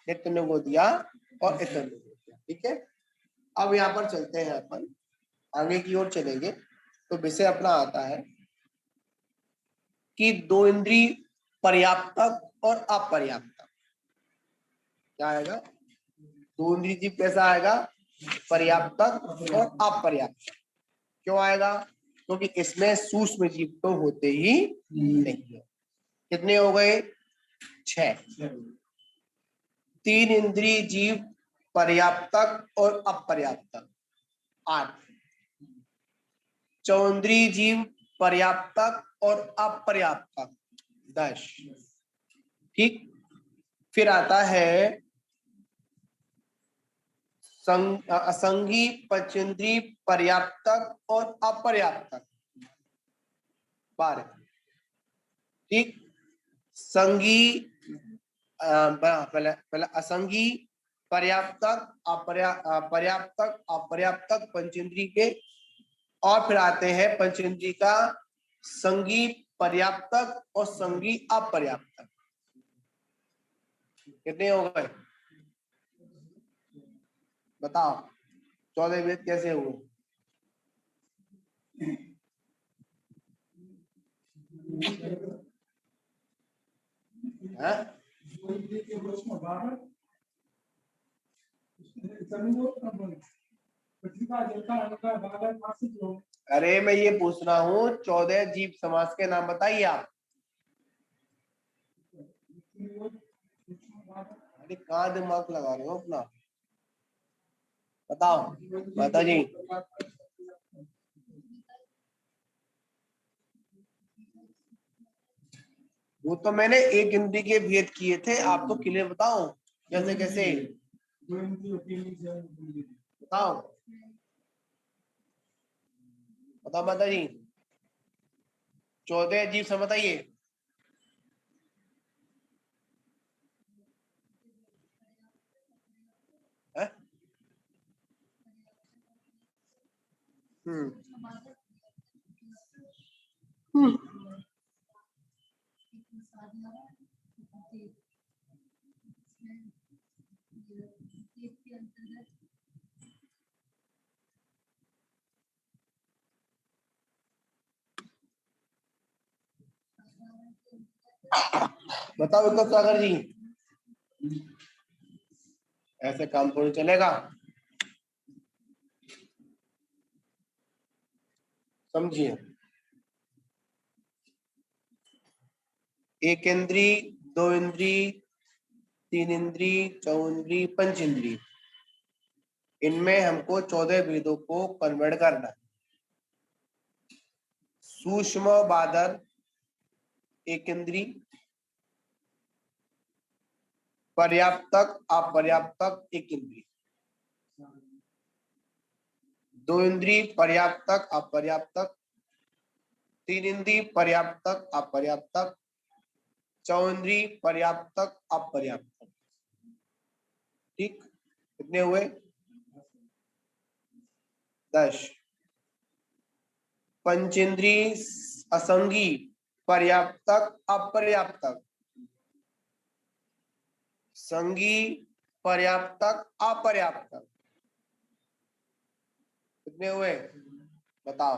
नित्य निगोदिया और इतर निगोदिया, ठीक है? अब यहाँ पर चलते हैं, अपन आगे की ओर चलेंगे। तो विषय अपना आता है कि 2 इंद्रिय पर्याप्तक और अपर्याप्तक। क्या आएगा? 2 इंद्रिय जीव कैसा आएगा? पर्याप्तक और अपर्याप्तक। क्यों आएगा? क्योंकि इसमें सूक्ष्म जीव तो होते ही नहीं है। कितने हो गए? 6। 3 इंद्रिय जीव पर्याप्तक और अपर्याप्तक 8। 4 इंद्रिय जीव पर्याप्तक और अपर्याप्तक 10। ठीक, फिर आता है असंगी पंचेंद्रिय पर्याप्तक और अपर्याप्तक 12। ठीक, संगी पहले असंगी, पर्याप्तक, पर्याप्तक, अपर्याप्तक पंचेंद्रिय के, और फिर आते हैं पंचेंद्रिय का संगी पर्याप्तक और संगी अपर्याप्तक। कितने हो गए? बताओ 14 वेद कैसे हुए? अरे मैं ये पूछ रहा हूँ, 14 जीव समास के नाम बताइए आप। ये कहाँ दिमाग लगा रहे हो अपना, बताओ माता जी। वो तो मैंने एक गिनती के भेद किए थे, आप तो क्लियर बताओ कैसे कैसे बताओ, बताओ माता जी। 14 अजीब से बताइए। हम्म बताओ विकास सागर जी, ऐसे काम थोड़ी चलेगा, समझिए। एक इंद्री, दो इंद्री, तीन इंद्री, चौंद्री, पंच इंद्री, इनमें हमको 14 वेदों को कन्वर्ट करना है। सूक्ष्म बादल एक इंद्री, पर्याप्तक अपर्याप्तक एक इंद्री, दो इंद्री पर्याप्तक अपर्याप्तक, तीन इंद्री पर्याप्तक अपर्याप्तक, चौंद्री पर्याप्तक अपर्याप्तक। ठीक, कितने हुए? 10। पंचेंद्री असंगी पर्याप्तक अपर्याप्तक, संगी पर्याप्तक अपर्याप्तक, कितने हुए बताओ?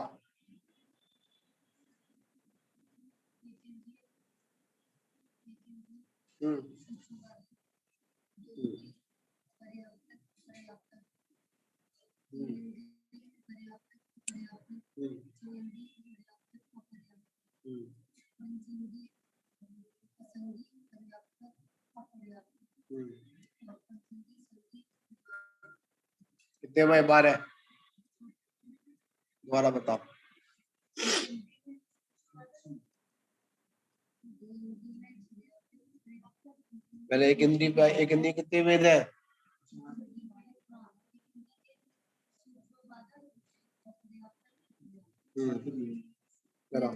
हम्म कितने भाई? 12। दोबारा बताओ। पहले एक इंद्री पे, एक इंद्री कितने वेद है? करो।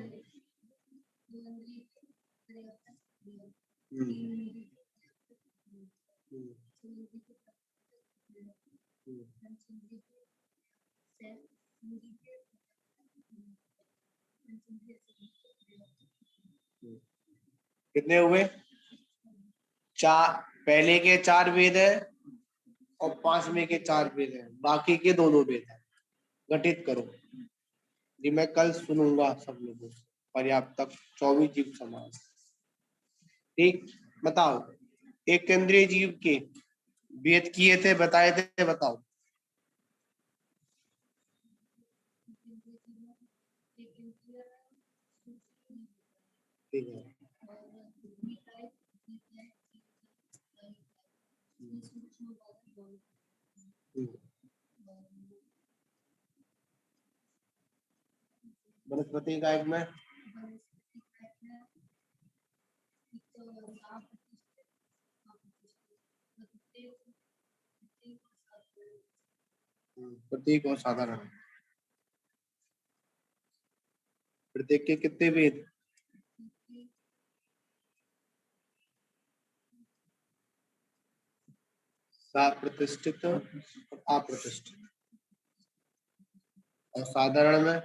कितने हुए? 4। पहले के 4 वेद है और 5वें के 4 वेद है, बाकी के 2 वेद है। गठित करो जी, मैं कल सुनूंगा सब लोगों से। पर्याप्तक 24 जीव समास। ठीक, बताओ एक केंद्रीय जीव के वेद किए थे, बताए थे, बताओ। ठीक है, वनस्पति कायक में प्रत्येक और साधारण। प्रत्येक के कितने वेद? 7 प्रतिष्ठित और अप्रतिष्ठित। और साधारण में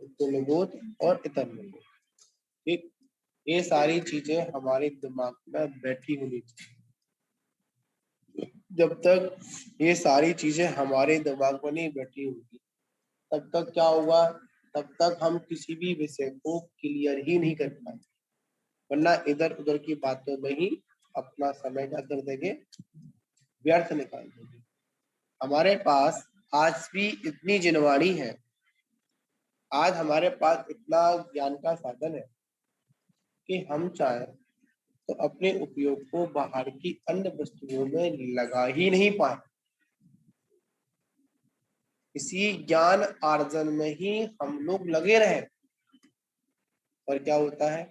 इतुलबोध और इतरबोध। ठीक, ये सारी चीजें हमारे दिमाग में बैठी होनी चाहिए। जब तक ये सारी चीजें हमारे दिमाग में नहीं बैठी होगी, तब तक क्या होगा? तब तक हम किसी भी विषय को क्लियर ही नहीं कर पाएंगे, वरना इधर उधर की बातों में ही अपना समय क्या कर देंगे? व्यर्थ निकाल देंगे। हमारे पास आज भी इतनी जिनवाणी है, आज हमारे पास इतना ज्ञान का साधन है कि हम चाहे तो अपने उपयोग को बाहर की अन्य वस्तुओं में लगा ही नहीं पाए। इसी ज्ञान आर्जन में ही हम लोग लगे रहे, और क्या होता है,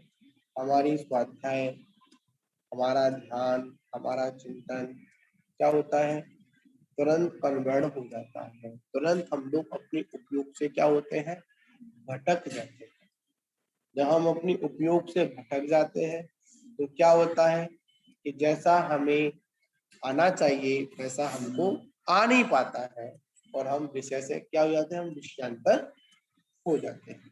हमारी स्वाध्याय, हमारा ध्यान, हमारा चिंतन क्या होता है, तुरंत कन्वर्ट हो जाता है। तुरंत हम लोग अपने उपयोग से क्या होते हैं, भटक जाते हैं। जब हम अपनी उपयोग से भटक जाते हैं तो क्या होता है कि जैसा हमें आना चाहिए वैसा हमको आ नहीं पाता है, और हम विषय से क्या हो जाते हैं, हम विषयांतर हो जाते हैं।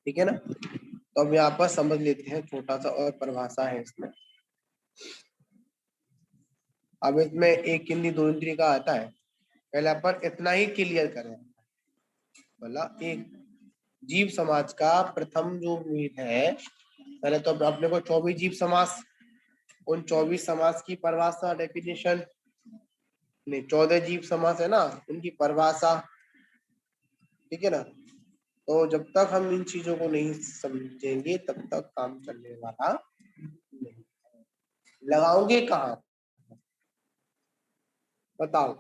ठीक है ना। तो अब यहाँ पर समझ लेते हैं, छोटा सा और परिभाषा है इसमें। अब इसमें एक इंद्री दो इंद्री का आता है, पहले पर इतना ही क्लियर करें। बोला एक जीव समाज का प्रथम जो भेद है, पहले तो अपने को 24 जीव समास, उन 24 समास की परिभाषा, डेफिनेशन, नहीं 14 जीव समास है ना, उनकी परिभाषा। ठीक है ना। तो जब तक हम इन चीजों को नहीं समझेंगे तब तक काम चलने वाला नहीं। लगाओगे कहाँ, बताओ।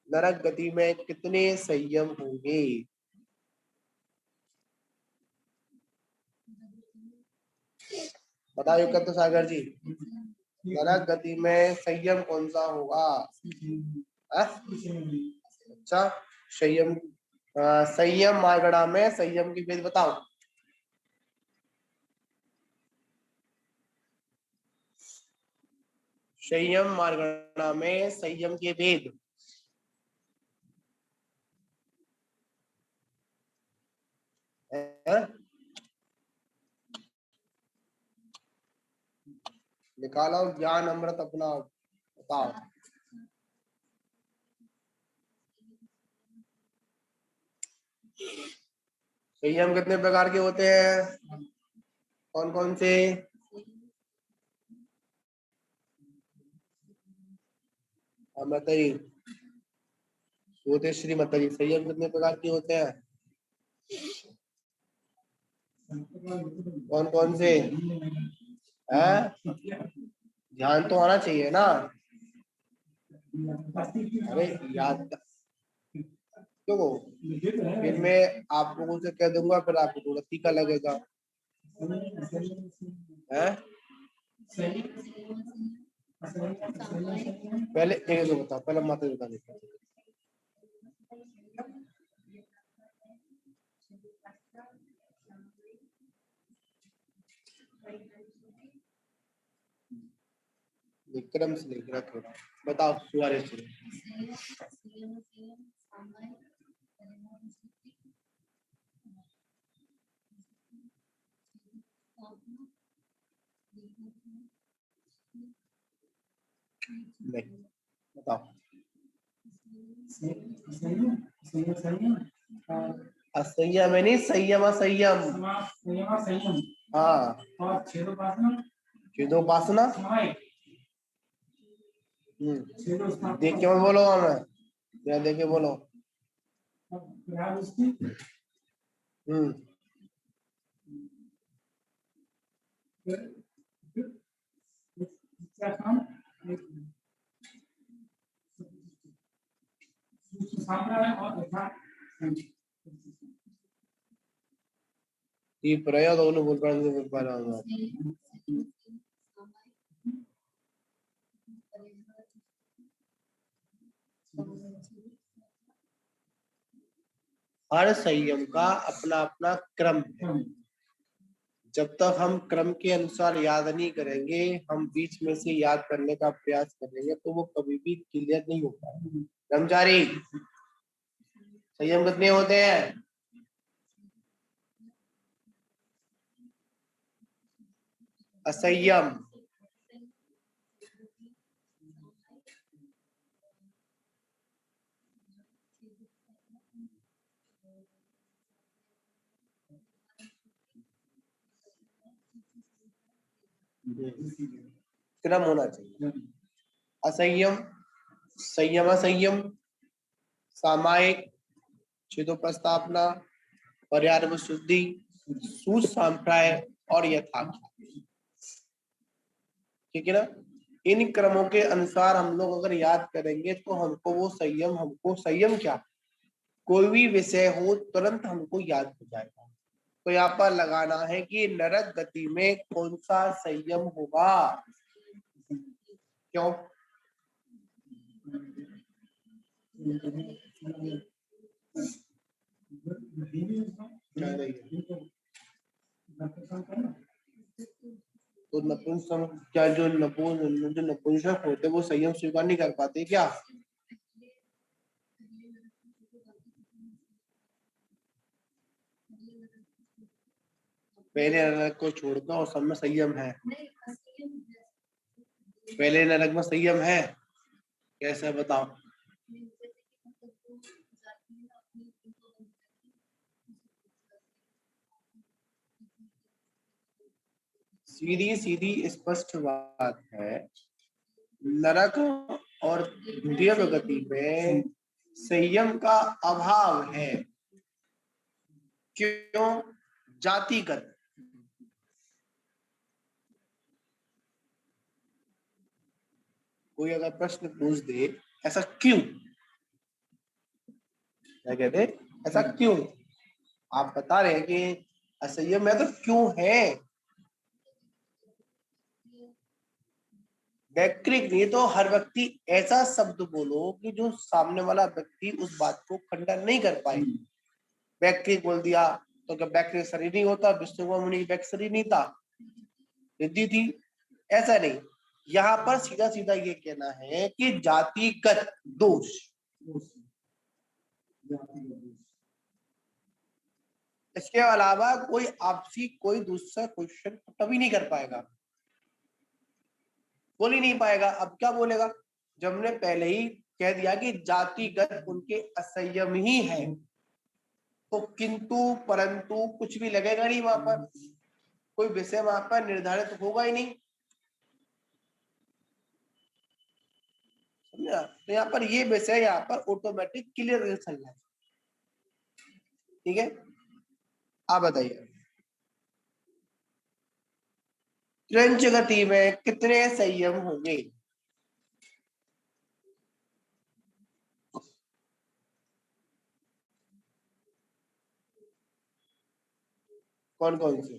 नरक गति में कितने संयम होंगे, बताओ कत्त सागर जी। नरक गति में संयम कौन सा होगा? अच्छा, संयम, संयम मार्गड़ा में संयम की भेद बताओ। संयम मार्गड़ा में संयम के भेद, निकालो ज्ञान अमृत अपना, बताओ। संयम कितने प्रकार के होते हैं, कौन कौन से? मतरी श्री मतरी, संयम कितने प्रकार के होते हैं, कौन कौन से? ध्यान तो आना चाहिए ना। अरे याद क्यों, फिर मैं आप लोगों से कह दूंगा, फिर आपको थोड़ा तीखा लगेगा। है पहले एक तो बताओ, पहले माता बता देता। विक्रम से लेकर रखो, बताओ सुवारे से। नहीं, बताओ। असंयम है नहीं, संयम असंयम। हाँ, छेदोपासना। देख के मत बोलो, हमें क्या देख के बोलो। ये प्रयोग दोनों बोल पा रहा हूँ। हर संयम का अपना अपना क्रम है। जब तक हम क्रम के अनुसार याद नहीं करेंगे, हम बीच में से याद करने का प्रयास करेंगे तो वो कभी भी क्लियर नहीं होता। ब्रह्मचारी, संयम कितने होते हैं? असंयम, क्रम होना चाहिए। असंयम, संयम असंयम, सामायिक, छिदोप्रस्थापना, पर्याय शुद्धि, सुसंप्राय और यथाख्याति। ठीक है ना। इन क्रमों के अनुसार हम लोग अगर याद करेंगे तो हमको संयम क्या, कोई भी विषय हो तुरंत हमको याद हो जाएगा। तो यहाँ पर लगाना है कि नरक गति में कौन सा संयम होगा। क्यों? तो नपुंसक क्या, जो नपुंसक होते वो संयम स्वीकार नहीं कर पाते क्या? पहले नरक को छोड़कर और सब में संयम है। पहले नरक में संयम है, कैसे बताओ? सीधी सीधी स्पष्ट बात है, नरक और द्वितीय गति में संयम का अभाव है। क्यों? जातिगत। कोई अगर प्रश्न पूछ दे ऐसा क्यों, क्या कहते, ऐसा क्यों, आप बता रहे हैं कि असंयम है तो क्यों है? वैकृक नहीं तो हर व्यक्ति ऐसा शब्द बोलो कि जो सामने वाला व्यक्ति उस बात को खंडन नहीं कर पाए। वैकृक बोल दिया तो क्या वैकृक शरीर नहीं होता? विष्णु मुनि वैकृक शरीर नहीं था, रिद्धि थी? ऐसा नहीं, यहाँ पर सीधा सीधा ये कहना है कि जातिगत दोष। इसके अलावा कोई आपसी कोई दूसरा क्वेश्चन कभी नहीं कर पाएगा, बोल ही नहीं पाएगा। अब क्या बोलेगा जब हमने पहले ही कह दिया कि जातिगत उनके असंयम ही है, तो किंतु परंतु कुछ भी लगेगा नहीं, वहां पर कोई विषय वहां पर निर्धारित होगा ही नहीं, समझा? तो यहाँ पर ये विषय यहाँ पर ऑटोमेटिक क्लियर चल रहा है। ठीक है, आप बताइए त्रंच गति में कितने संयम होंगे? कौन कौन से?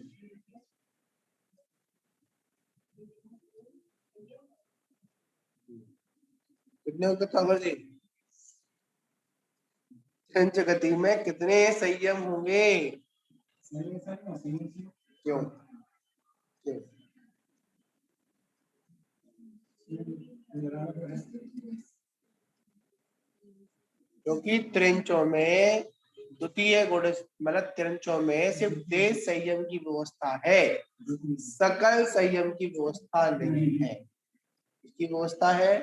कितने होते खबर जी? त्रंच गति में कितने संयम होंगे? क्यों? क्यों? क्योंकि त्रिंचों में द्वितीय गुण मतलब त्रिंचों में सिर्फ देश संयम की व्यवस्था है, सकल संयम की व्यवस्था नहीं है। इसकी व्यवस्था है,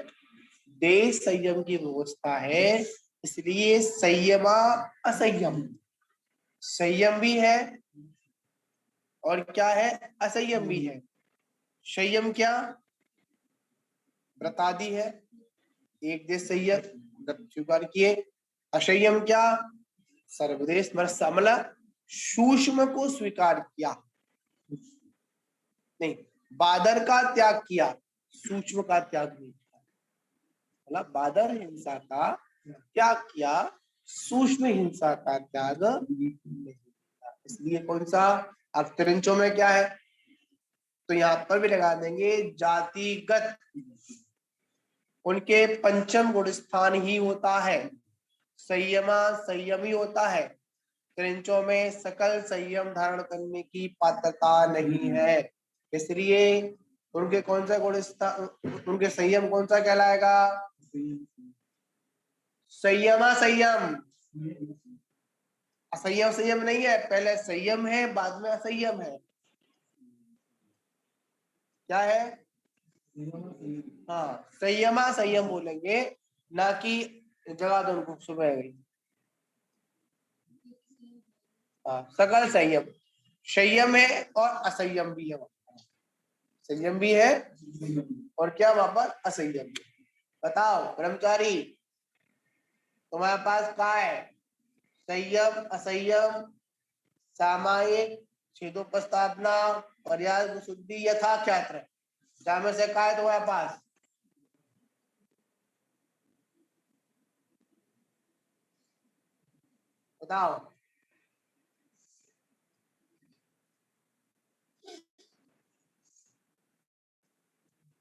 देश संयम की व्यवस्था है। इसलिए संयमा असंयम, संयम भी है और क्या है, असंयम भी है। संयम क्या, व्रतादि है, एक देश संयम व्रत स्वीकार किए। असंयम क्या, सर्वदेश मतलब सूक्ष्म को स्वीकार किया, नहीं बादर का त्याग किया, सूक्ष्म का त्याग नहीं किया। मतलब बादर हिंसा का त्याग किया, सूक्ष्म हिंसा का त्याग नहीं किया। इसलिए कौन सा, अब त्रिंचों में क्या है, तो यहाँ पर भी लगा देंगे जातिगत उनके पंचम गुण स्थान ही होता है, संयमा संयम ही होता है। त्रिंचों में सकल संयम धारण करने की पात्रता नहीं है, इसलिए उनके कौन सा गुण स्थान, उनके संयम कौन सा कहलाएगा, संयमा संयम। असंयम संयम नहीं है, पहले संयम है बाद में असंयम है। क्या है? हाँ, संयमा संयम बोलेंगे, ना कि जगह दो उनको सुबह गई। हाँ, सकल संयम, संयम है और असंयम भी है, संयम भी है और क्या वहां पर असंयम भी। बताओ ब्रह्मचारी, तुम्हारे पास क्या है, संयम असंयम, सामायिक छेदोपस्थापना, पर्याय शुद्धि, यथाख्यात्र। चार में से क्या है तुम्हारे पास? बताओ।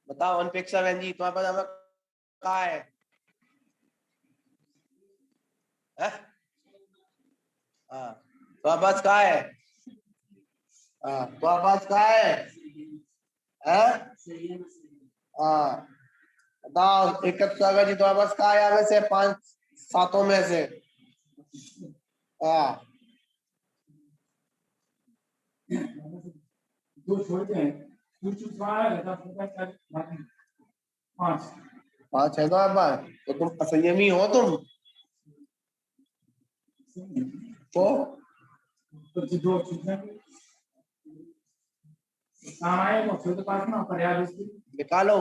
बताओ अनपेक्षा बहन जी, तुम्हारे पास हमें कहा है? हाँ, तुम्हारे पास कहा है? हाँ, तुम्हारे पास कहा है? हाँ, बताओ एक सागर जी, तुम्हारे पास कहा है? यहाँ में से पांच सातों में से? हाँ, दो छोड़ते हैं, पांच पांच है तुम्हारे पास, तो तुम असंयमी हो तुम तो? दो छूटने सामायिक और छोटे पास ना पर्याप्त निकालो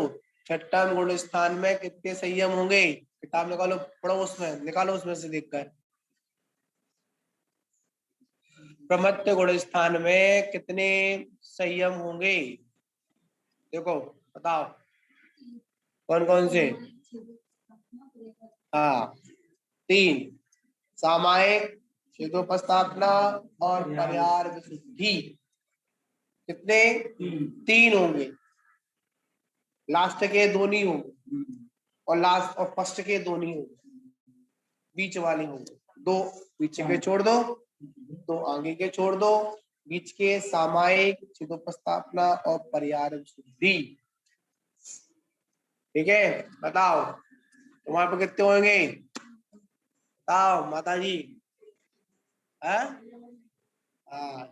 छठम गुण स्थान में कितने संयम होंगे? किताब निकालो, पढ़ो, उसमें निकालो, उसमें से देखकर। प्रमत्त गुण स्थान में कितने संयम होंगे? देखो, बताओ कौन कौन से? हाँ, तीन, सामायिक, क्षेत्रोपस्थापना और पर्याय विशुद्धि। कितने? तीन होंगे। लास्ट के दो नहीं होंगे, और लास्ट और फर्स्ट के दो नहीं होंगे, बीच वाले होंगे दो। पीछे के छोड़ दो, दो आगे के छोड़ दो, बीच के सामायिक, क्षेत्रोपस्थापना और पर्याय विशुद्धि। ठीक है, बताओ तुम्हारे पे कितने होंगे? बताओ माता जी।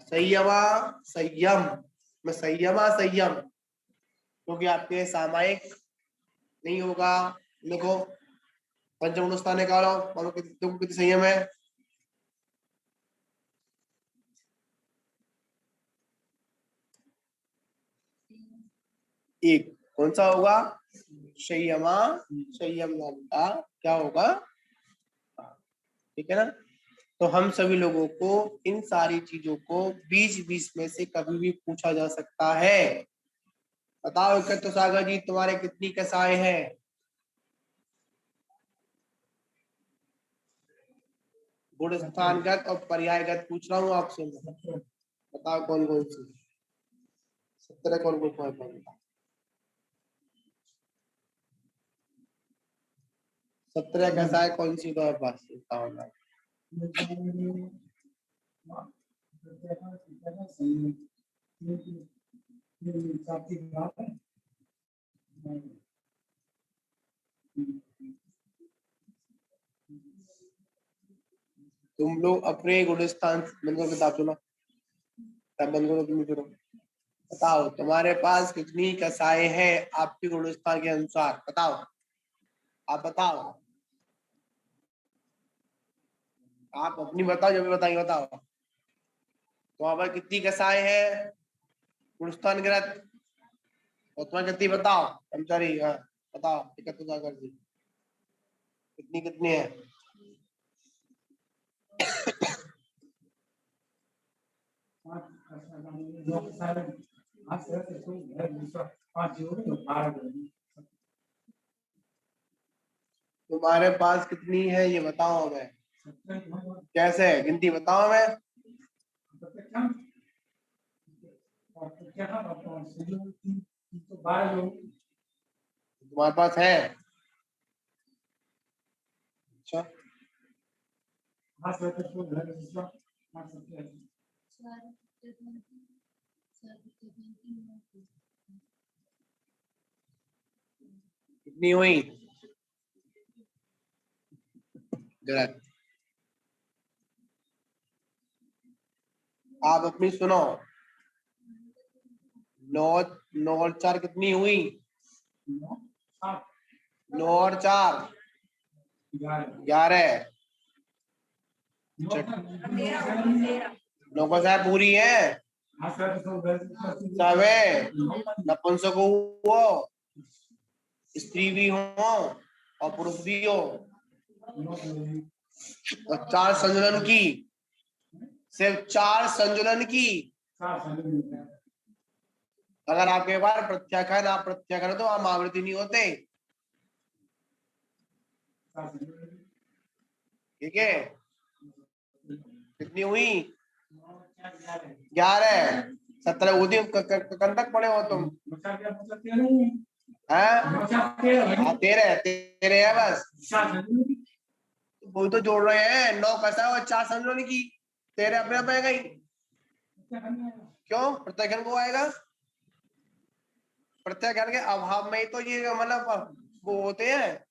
संयमा संयम में संयमा संयम, क्योंकि आपके सामायिक नहीं होगा। देखो पंचम स्थान निकालो, मानो तुम कितने संयम है? एक। कौन सा होगा? संयमा संयम नाम का क्या होगा? ठीक है ना? तो हम सभी लोगों को इन सारी चीजों को 20-20 में से कभी भी पूछा जा सकता है। बताओ एकत्र सागर जी, तुम्हारे कितनी कसाएं हैं? गुण स्थानगत और पर्यायगत पूछ रहा हूँ आपसे। बताओ कौन कौन सी? 17 कौन कौन सा? 17 कसाएं कौन सी तुम्हारे पास? बताओ ना। तुम लोग अपने गुण स्थान बंद करो, किताब सुनो, तब बंद करो, तुम करो। बताओ तुम्हारे पास कितनी कसाएं हैं आपके गुण स्थान के अनुसार? बताओ, आप बताओ, आप अपनी बताओ, जो भी बताइए बताओ। तुम्हारे पास कितनी कसाएं हैं गुणस्थान ग्रत? और तुम्हारी कितनी बताओ कर्मचारी? हाँ, बताओ एकत्र सागर जी, कितनी कितनी है? तुम्हारे पास कितनी है ये बताओ हमें। कैसे गिनती बताओ हमें। तुम्हारे पास है? अच्छा, कितनी हुई? गलत। आप अपनी सुनो। 9 9 और 4 कितनी हुई? 9 और 4 11। 9 का साहब पूरी है। सावे नपुंसक हो, स्त्री भी हो और पुरुष भी हो, और 4 संजुलन की, सिर्फ 4 संजुलन की। अगर आपके पास प्रत्याख्यान आप प्रत्याख्यान तो हम आवृत्ति नहीं होते। ठीक है, कितनी हुई? 11। 17 होती कंटक पड़े हो तुम? हाँ 13 है बस। वो तो जोड़ रहे हैं, 9 कसा और 4 समझो नहीं की 13 अपने आप आएगा ही। क्यों प्रत्याख्यान को आएगा? प्रत्याख्यान के अभाव में ही तो ये मतलब वो होते हैं।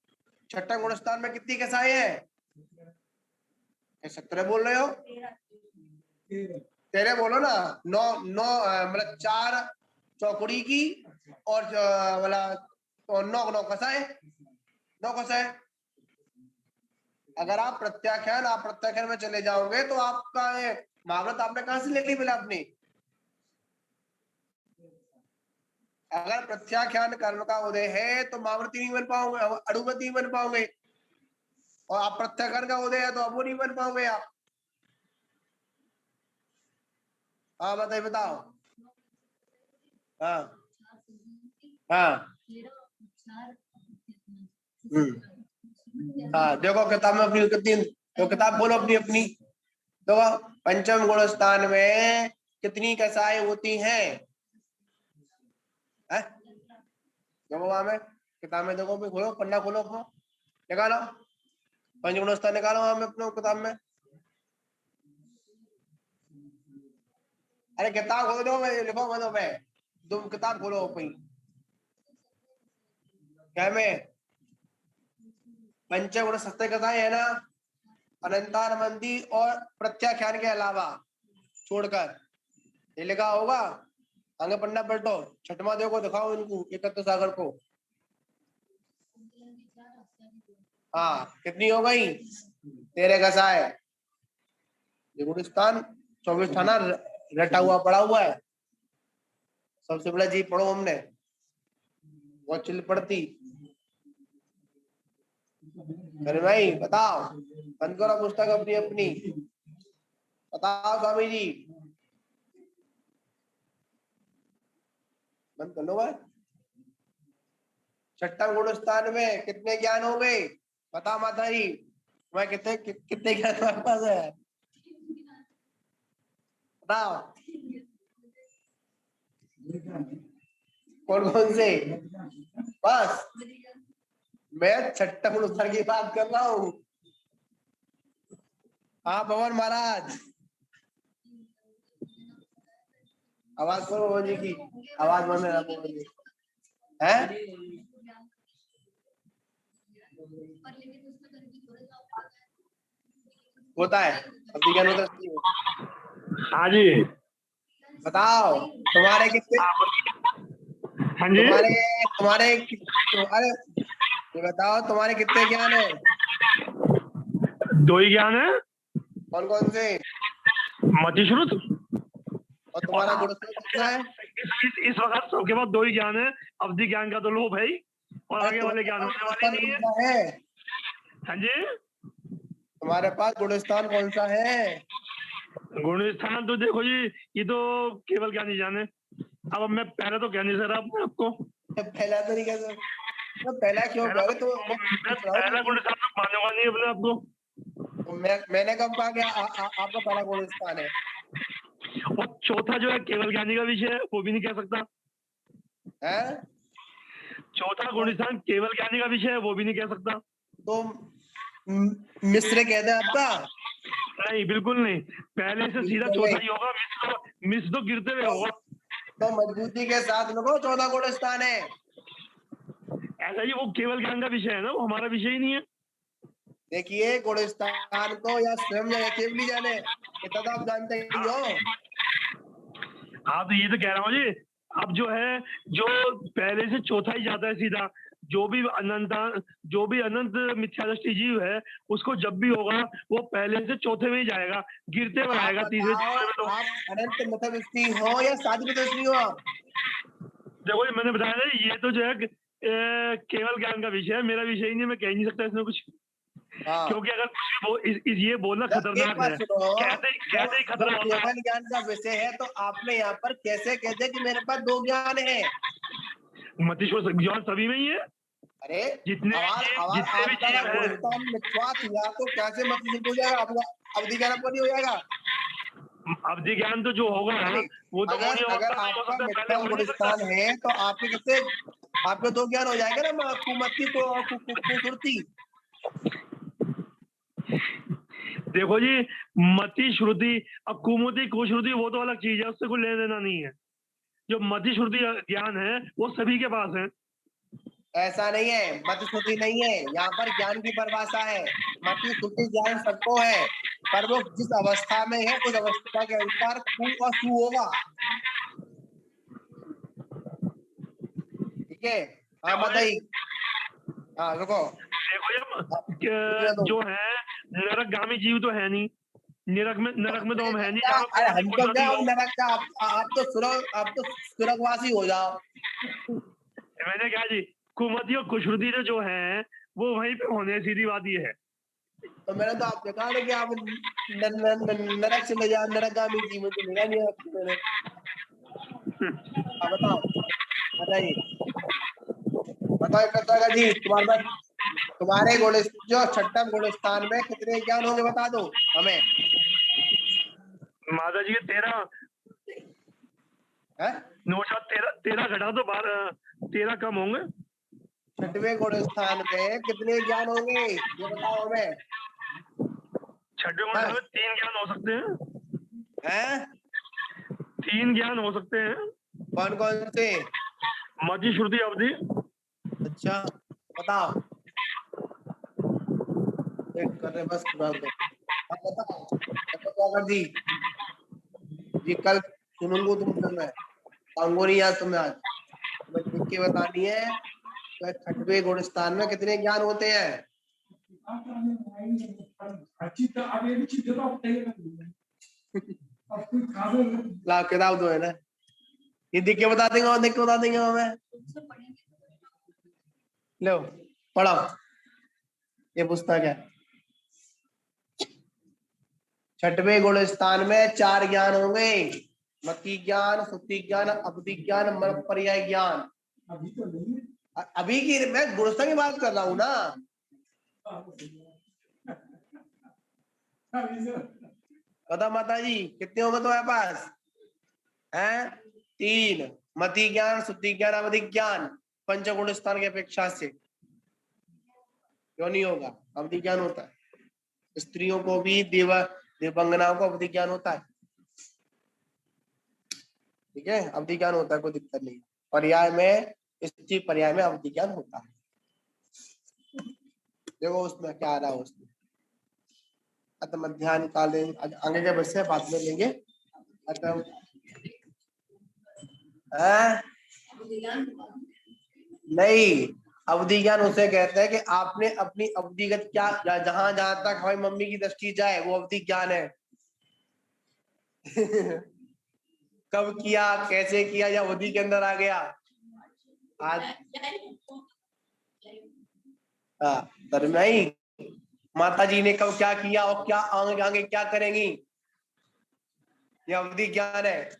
छठा गुणस्थान में कितनी कसाएं हैं? 17 बोल रहे हो? 13 बोलो ना। 9 मतलब 4 चौकड़ी की और मतलब 9 कसाएं, 9 कसाएं। अगर आप प्रत्याख्यान में चले जाओगे तो आपका महावृत आपने कहां से ले ली मिला अपनी? अगर प्रत्याख्यान कर्म का उदय है तो महावृत्ति नहीं बन पाओगे, अणुवृत्ति नहीं बन पाओगे। और आप प्रत्याख्यान का उदय है तो अब वो नहीं बन पाओगे आप। हाँ बताइए, बताओ। हाँ हाँ हाँ, देखो किताब में अपनी कितनी, तो किताब बोलो अपनी अपनी। देखो पंचम गुण स्थान में कितनी कसाएं होती हैं? देखो वहां में किताब में, देखो खोलो पन्ना, खोलो अपना, निकालो पंच गुण स्थान, निकालो वहां में अपने किताब में। अरे किताब खोलो दो, लिखो मत पे, तुम किताब खोलो अपनी। क्या में पंचगुण सत्य कथाएं है ना, अनंतार मंदी और प्रत्याख्यान के अलावा छोड़कर, ये लिखा होगा। आगे पन्ना पलटो, छठवा देखो, दिखाओ इनको एकत्व सागर को। हाँ कितनी हो गई? 13 कसाए। गुणस्थान 24 थाना रटा हुआ पड़ा हुआ है। सबसे बड़ा जी पढ़ो हमने, बहुत चिल पड़ती। अरे भाई बताओ, बंद करो पुस्तक अपनी अपनी, बताओ स्वामी जी, बंद कर लो भाई। छठा गुणस्थान में कितने ज्ञान हो गए? बता माता जी, मैं कितने ज्ञान तुम्हारे पास है? बताओ कौन कौन से? बस मैं छठा गुणस्थान की बात कर रहा हूँ। हाँ भवन महाराज, आवाज करो भवन जी की, आवाज बंद है। होता है अभी ज्ञान होता है। हाँ जी बताओ तुम्हारे कितने? हाँ जी तुम्हारे अरे ये बताओ तुम्हारे कितने ज्ञान है? 2 ही ज्ञान है। कौन कौन से? मति श्रुत। और तुम्हारा गुणस्थान कितना है? इस वक्त सबके पास 2 ही ज्ञान है। अवधि ज्ञान का तो लोभ है ही, और आगे वाले ज्ञान होने वाले नहीं है। हाँ जी, तुम्हारे पास गुणस्थान कौन सा है? गुणस्थान तो देखो जी, ये तो केवल ज्ञान ही जाने। अब मैं पहले तो कह नहीं सकता आपको। पहला तो नहीं कह सकता, तो पहला क्यों कह रहे? तो पहला गुणस्थान तो मानूंगा नहीं अपने आपको। मैंने कब कहा कि आपका पहला गुणस्थान है? और चौथा जो है केवल ज्ञानी का विषय है, वो भी नहीं कह सकता है। चौथा गुणस्थान केवल ज्ञानी का विषय है, वो भी नहीं कह सकता। तो मिश्र कहते हैं आपका? नहीं बिल्कुल नहीं, पहले से सीधा चौथा ही होगा। मिस तो गिरते हुए होगा। तो मजबूती के साथ लोगों 14 गुणस्थान है। ऐसा ही वो केवल ज्ञान का विषय है ना, वो हमारा विषय ही नहीं है। देखिए गुणस्थान को या स्वयं या केवली जाने, इतना तो आप जानते ही हो। हाँ तो ये तो कह रहा हूँ जी, अब जो है जो पहले से चौथा ही जाता है सीधा। जो भी अनंत मिथ्या दृष्टि जीव है, उसको जब भी होगा वो पहले से चौथे में ही जाएगा, गिरते हुए आएगा तीसरे चौथे में। तो आप अनंत मिथ्या दृष्टि हो या साधी मिथ्या दृष्टि हो आप? देखो मैंने बताया ना, ये तो जो है केवल ज्ञान का विषय है, मेरा विषय ही नहीं, मैं कह नहीं सकता इसमें कुछ। हाँ। क्योंकि अगर कुछ भी ये बोलना एक खतरनाक बात है। सुनो, कैसे कैसे जब खतरा होता है? केवल ज्ञान का विषय है तो आपने यहाँ पर कैसे कह दिया कि मेरे पास 2 ज्ञान है? मतीश्वर ज्ञान सभी में ही है। अरे जितने आवाज आवाज जितने भी आपका जीव है, गुणस्थान मिथ्यात्व हुआ तो कैसे मतलब हो जाएगा आपका? अवधि ज्ञान आपको नहीं हो जाएगा? अवधि ज्ञान तो जो होगा नहीं, वो तो अगर होनी अगर अवस्था में ही हो आपका सकता है, पहले मिथ्या हो ही नहीं सकता। गुणस्थान है तो आपके कैसे आपके 2 ज्ञान हो जाएगा ना, कुमति को और कुश्रुति। देखो जी, मति श्रुति अब कुमुति कुश्रुति वो तो अलग चीज है, उससे कोई लेना देना नहीं है। जो मति श्रुति ज्ञान है वो सभी के पास है। ऐसा नहीं है, मति श्रुति नहीं है, यहाँ पर ज्ञान की परिभाषा है। मति श्रुति ज्ञान सबको है, पर वो जिस अवस्था में है उस अवस्था के अनुसार कु और सु होगा। ठीक है? हाँ बताइए। हाँ रुको, देखो जो है नरकगामी जीव तो है नहीं, नरक में तो हम है नहीं जहाँ अरे कुमति हम तो कुश्रुति क्या, हो। हम नरक का, आप तो सुरगवासी हो जाओ। मैंने कहा जी, कुमति और कुश्रुति जो है वो वहीं पे होने, सीधी बात ये है। तो मैंने तो आपसे कहा ना कि आप नरक चले जाओ, नरकगामी जीवन तो मिला नहीं आपको मैंने। हाँ बताओ, बताइए, बताओ कथा जी, तुम्हारे पास तुम्हारे गुण जो छठम गुण स्थान में कितने ज्ञान होंगे बता दो हमें। माता जी के 13 है? 13 घटा तो 13 कम होंगे। छठवें गुण स्थान में कितने ज्ञान होंगे ये बताओ हमें। छठवें गुण में 3 ज्ञान हो सकते हैं। हैं? 3 ज्ञान हो सकते हैं। कौन कौन से? मति श्रुति अवधि। अच्छा बताओ, वेट कर रहे बस बात कर। हाँ, बताओ जी, ये कल सुनूंगा तुमसे मैं, आऊंगा नहीं आज तुम्हें, आज मैं लिख के बतानी है। तो छठवें गुण स्थान में कितने ज्ञान होते हैं? ला किताब दो है ना, ये देख के बता देंगे और देख के बता देंगे हमें। लो पढ़ो, ये पुस्तक है। छठवें गुण स्थान में 4 ज्ञान होंगे, मति ज्ञान, श्रुति ज्ञान, अवधि ज्ञान, मन पर्याय ज्ञान। अभी की मैं गुणस्थान की बात कर रहा हूँ ना। बता माता जी कितने होंगे तुम्हारे पास? हैं? 3, मति ज्ञान, शुद्धि ज्ञान, अवधि ज्ञान। पंचगुण स्थान की अपेक्षा से क्यों नहीं होगा? अवधि ज्ञान होता है, स्त्रियों को भी देवांगनाओं को अवधि ज्ञान होता है। ठीक है, अवधि ज्ञान होता है, कोई दिक्कत नहीं। पर्याय में, स्त्री पर्याय में अवधि ज्ञान होता है। देखो उसमें क्या आ रहा है, उसमें मध्यान्ह कालीन आगे के विषय बाद में लेंगे। नहीं, अवधि ज्ञान उसे कहते हैं कि आपने अपनी अवधिगत क्या, जहां जहां तक हमारी मम्मी की दृष्टि जाए वो अवधि ज्ञान है। कब किया, कैसे किया, या अवधि के अंदर आ गया आज। हाँ नहीं, माता जी ने कब क्या किया और क्या आगे आगे क्या करेंगी, ये अवधि ज्ञान है।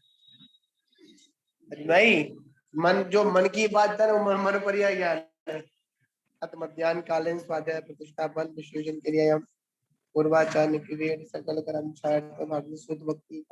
नहीं, मन जो मन की बात है वो मन पर्याय ज्ञान है। मध्यान्ह कालीन स्वाध्याय प्रतिष्ठापन विसर्जन क्रिया पूर्वाचार्य क्रिया सकल कर्म छाया शुद्ध भक्ति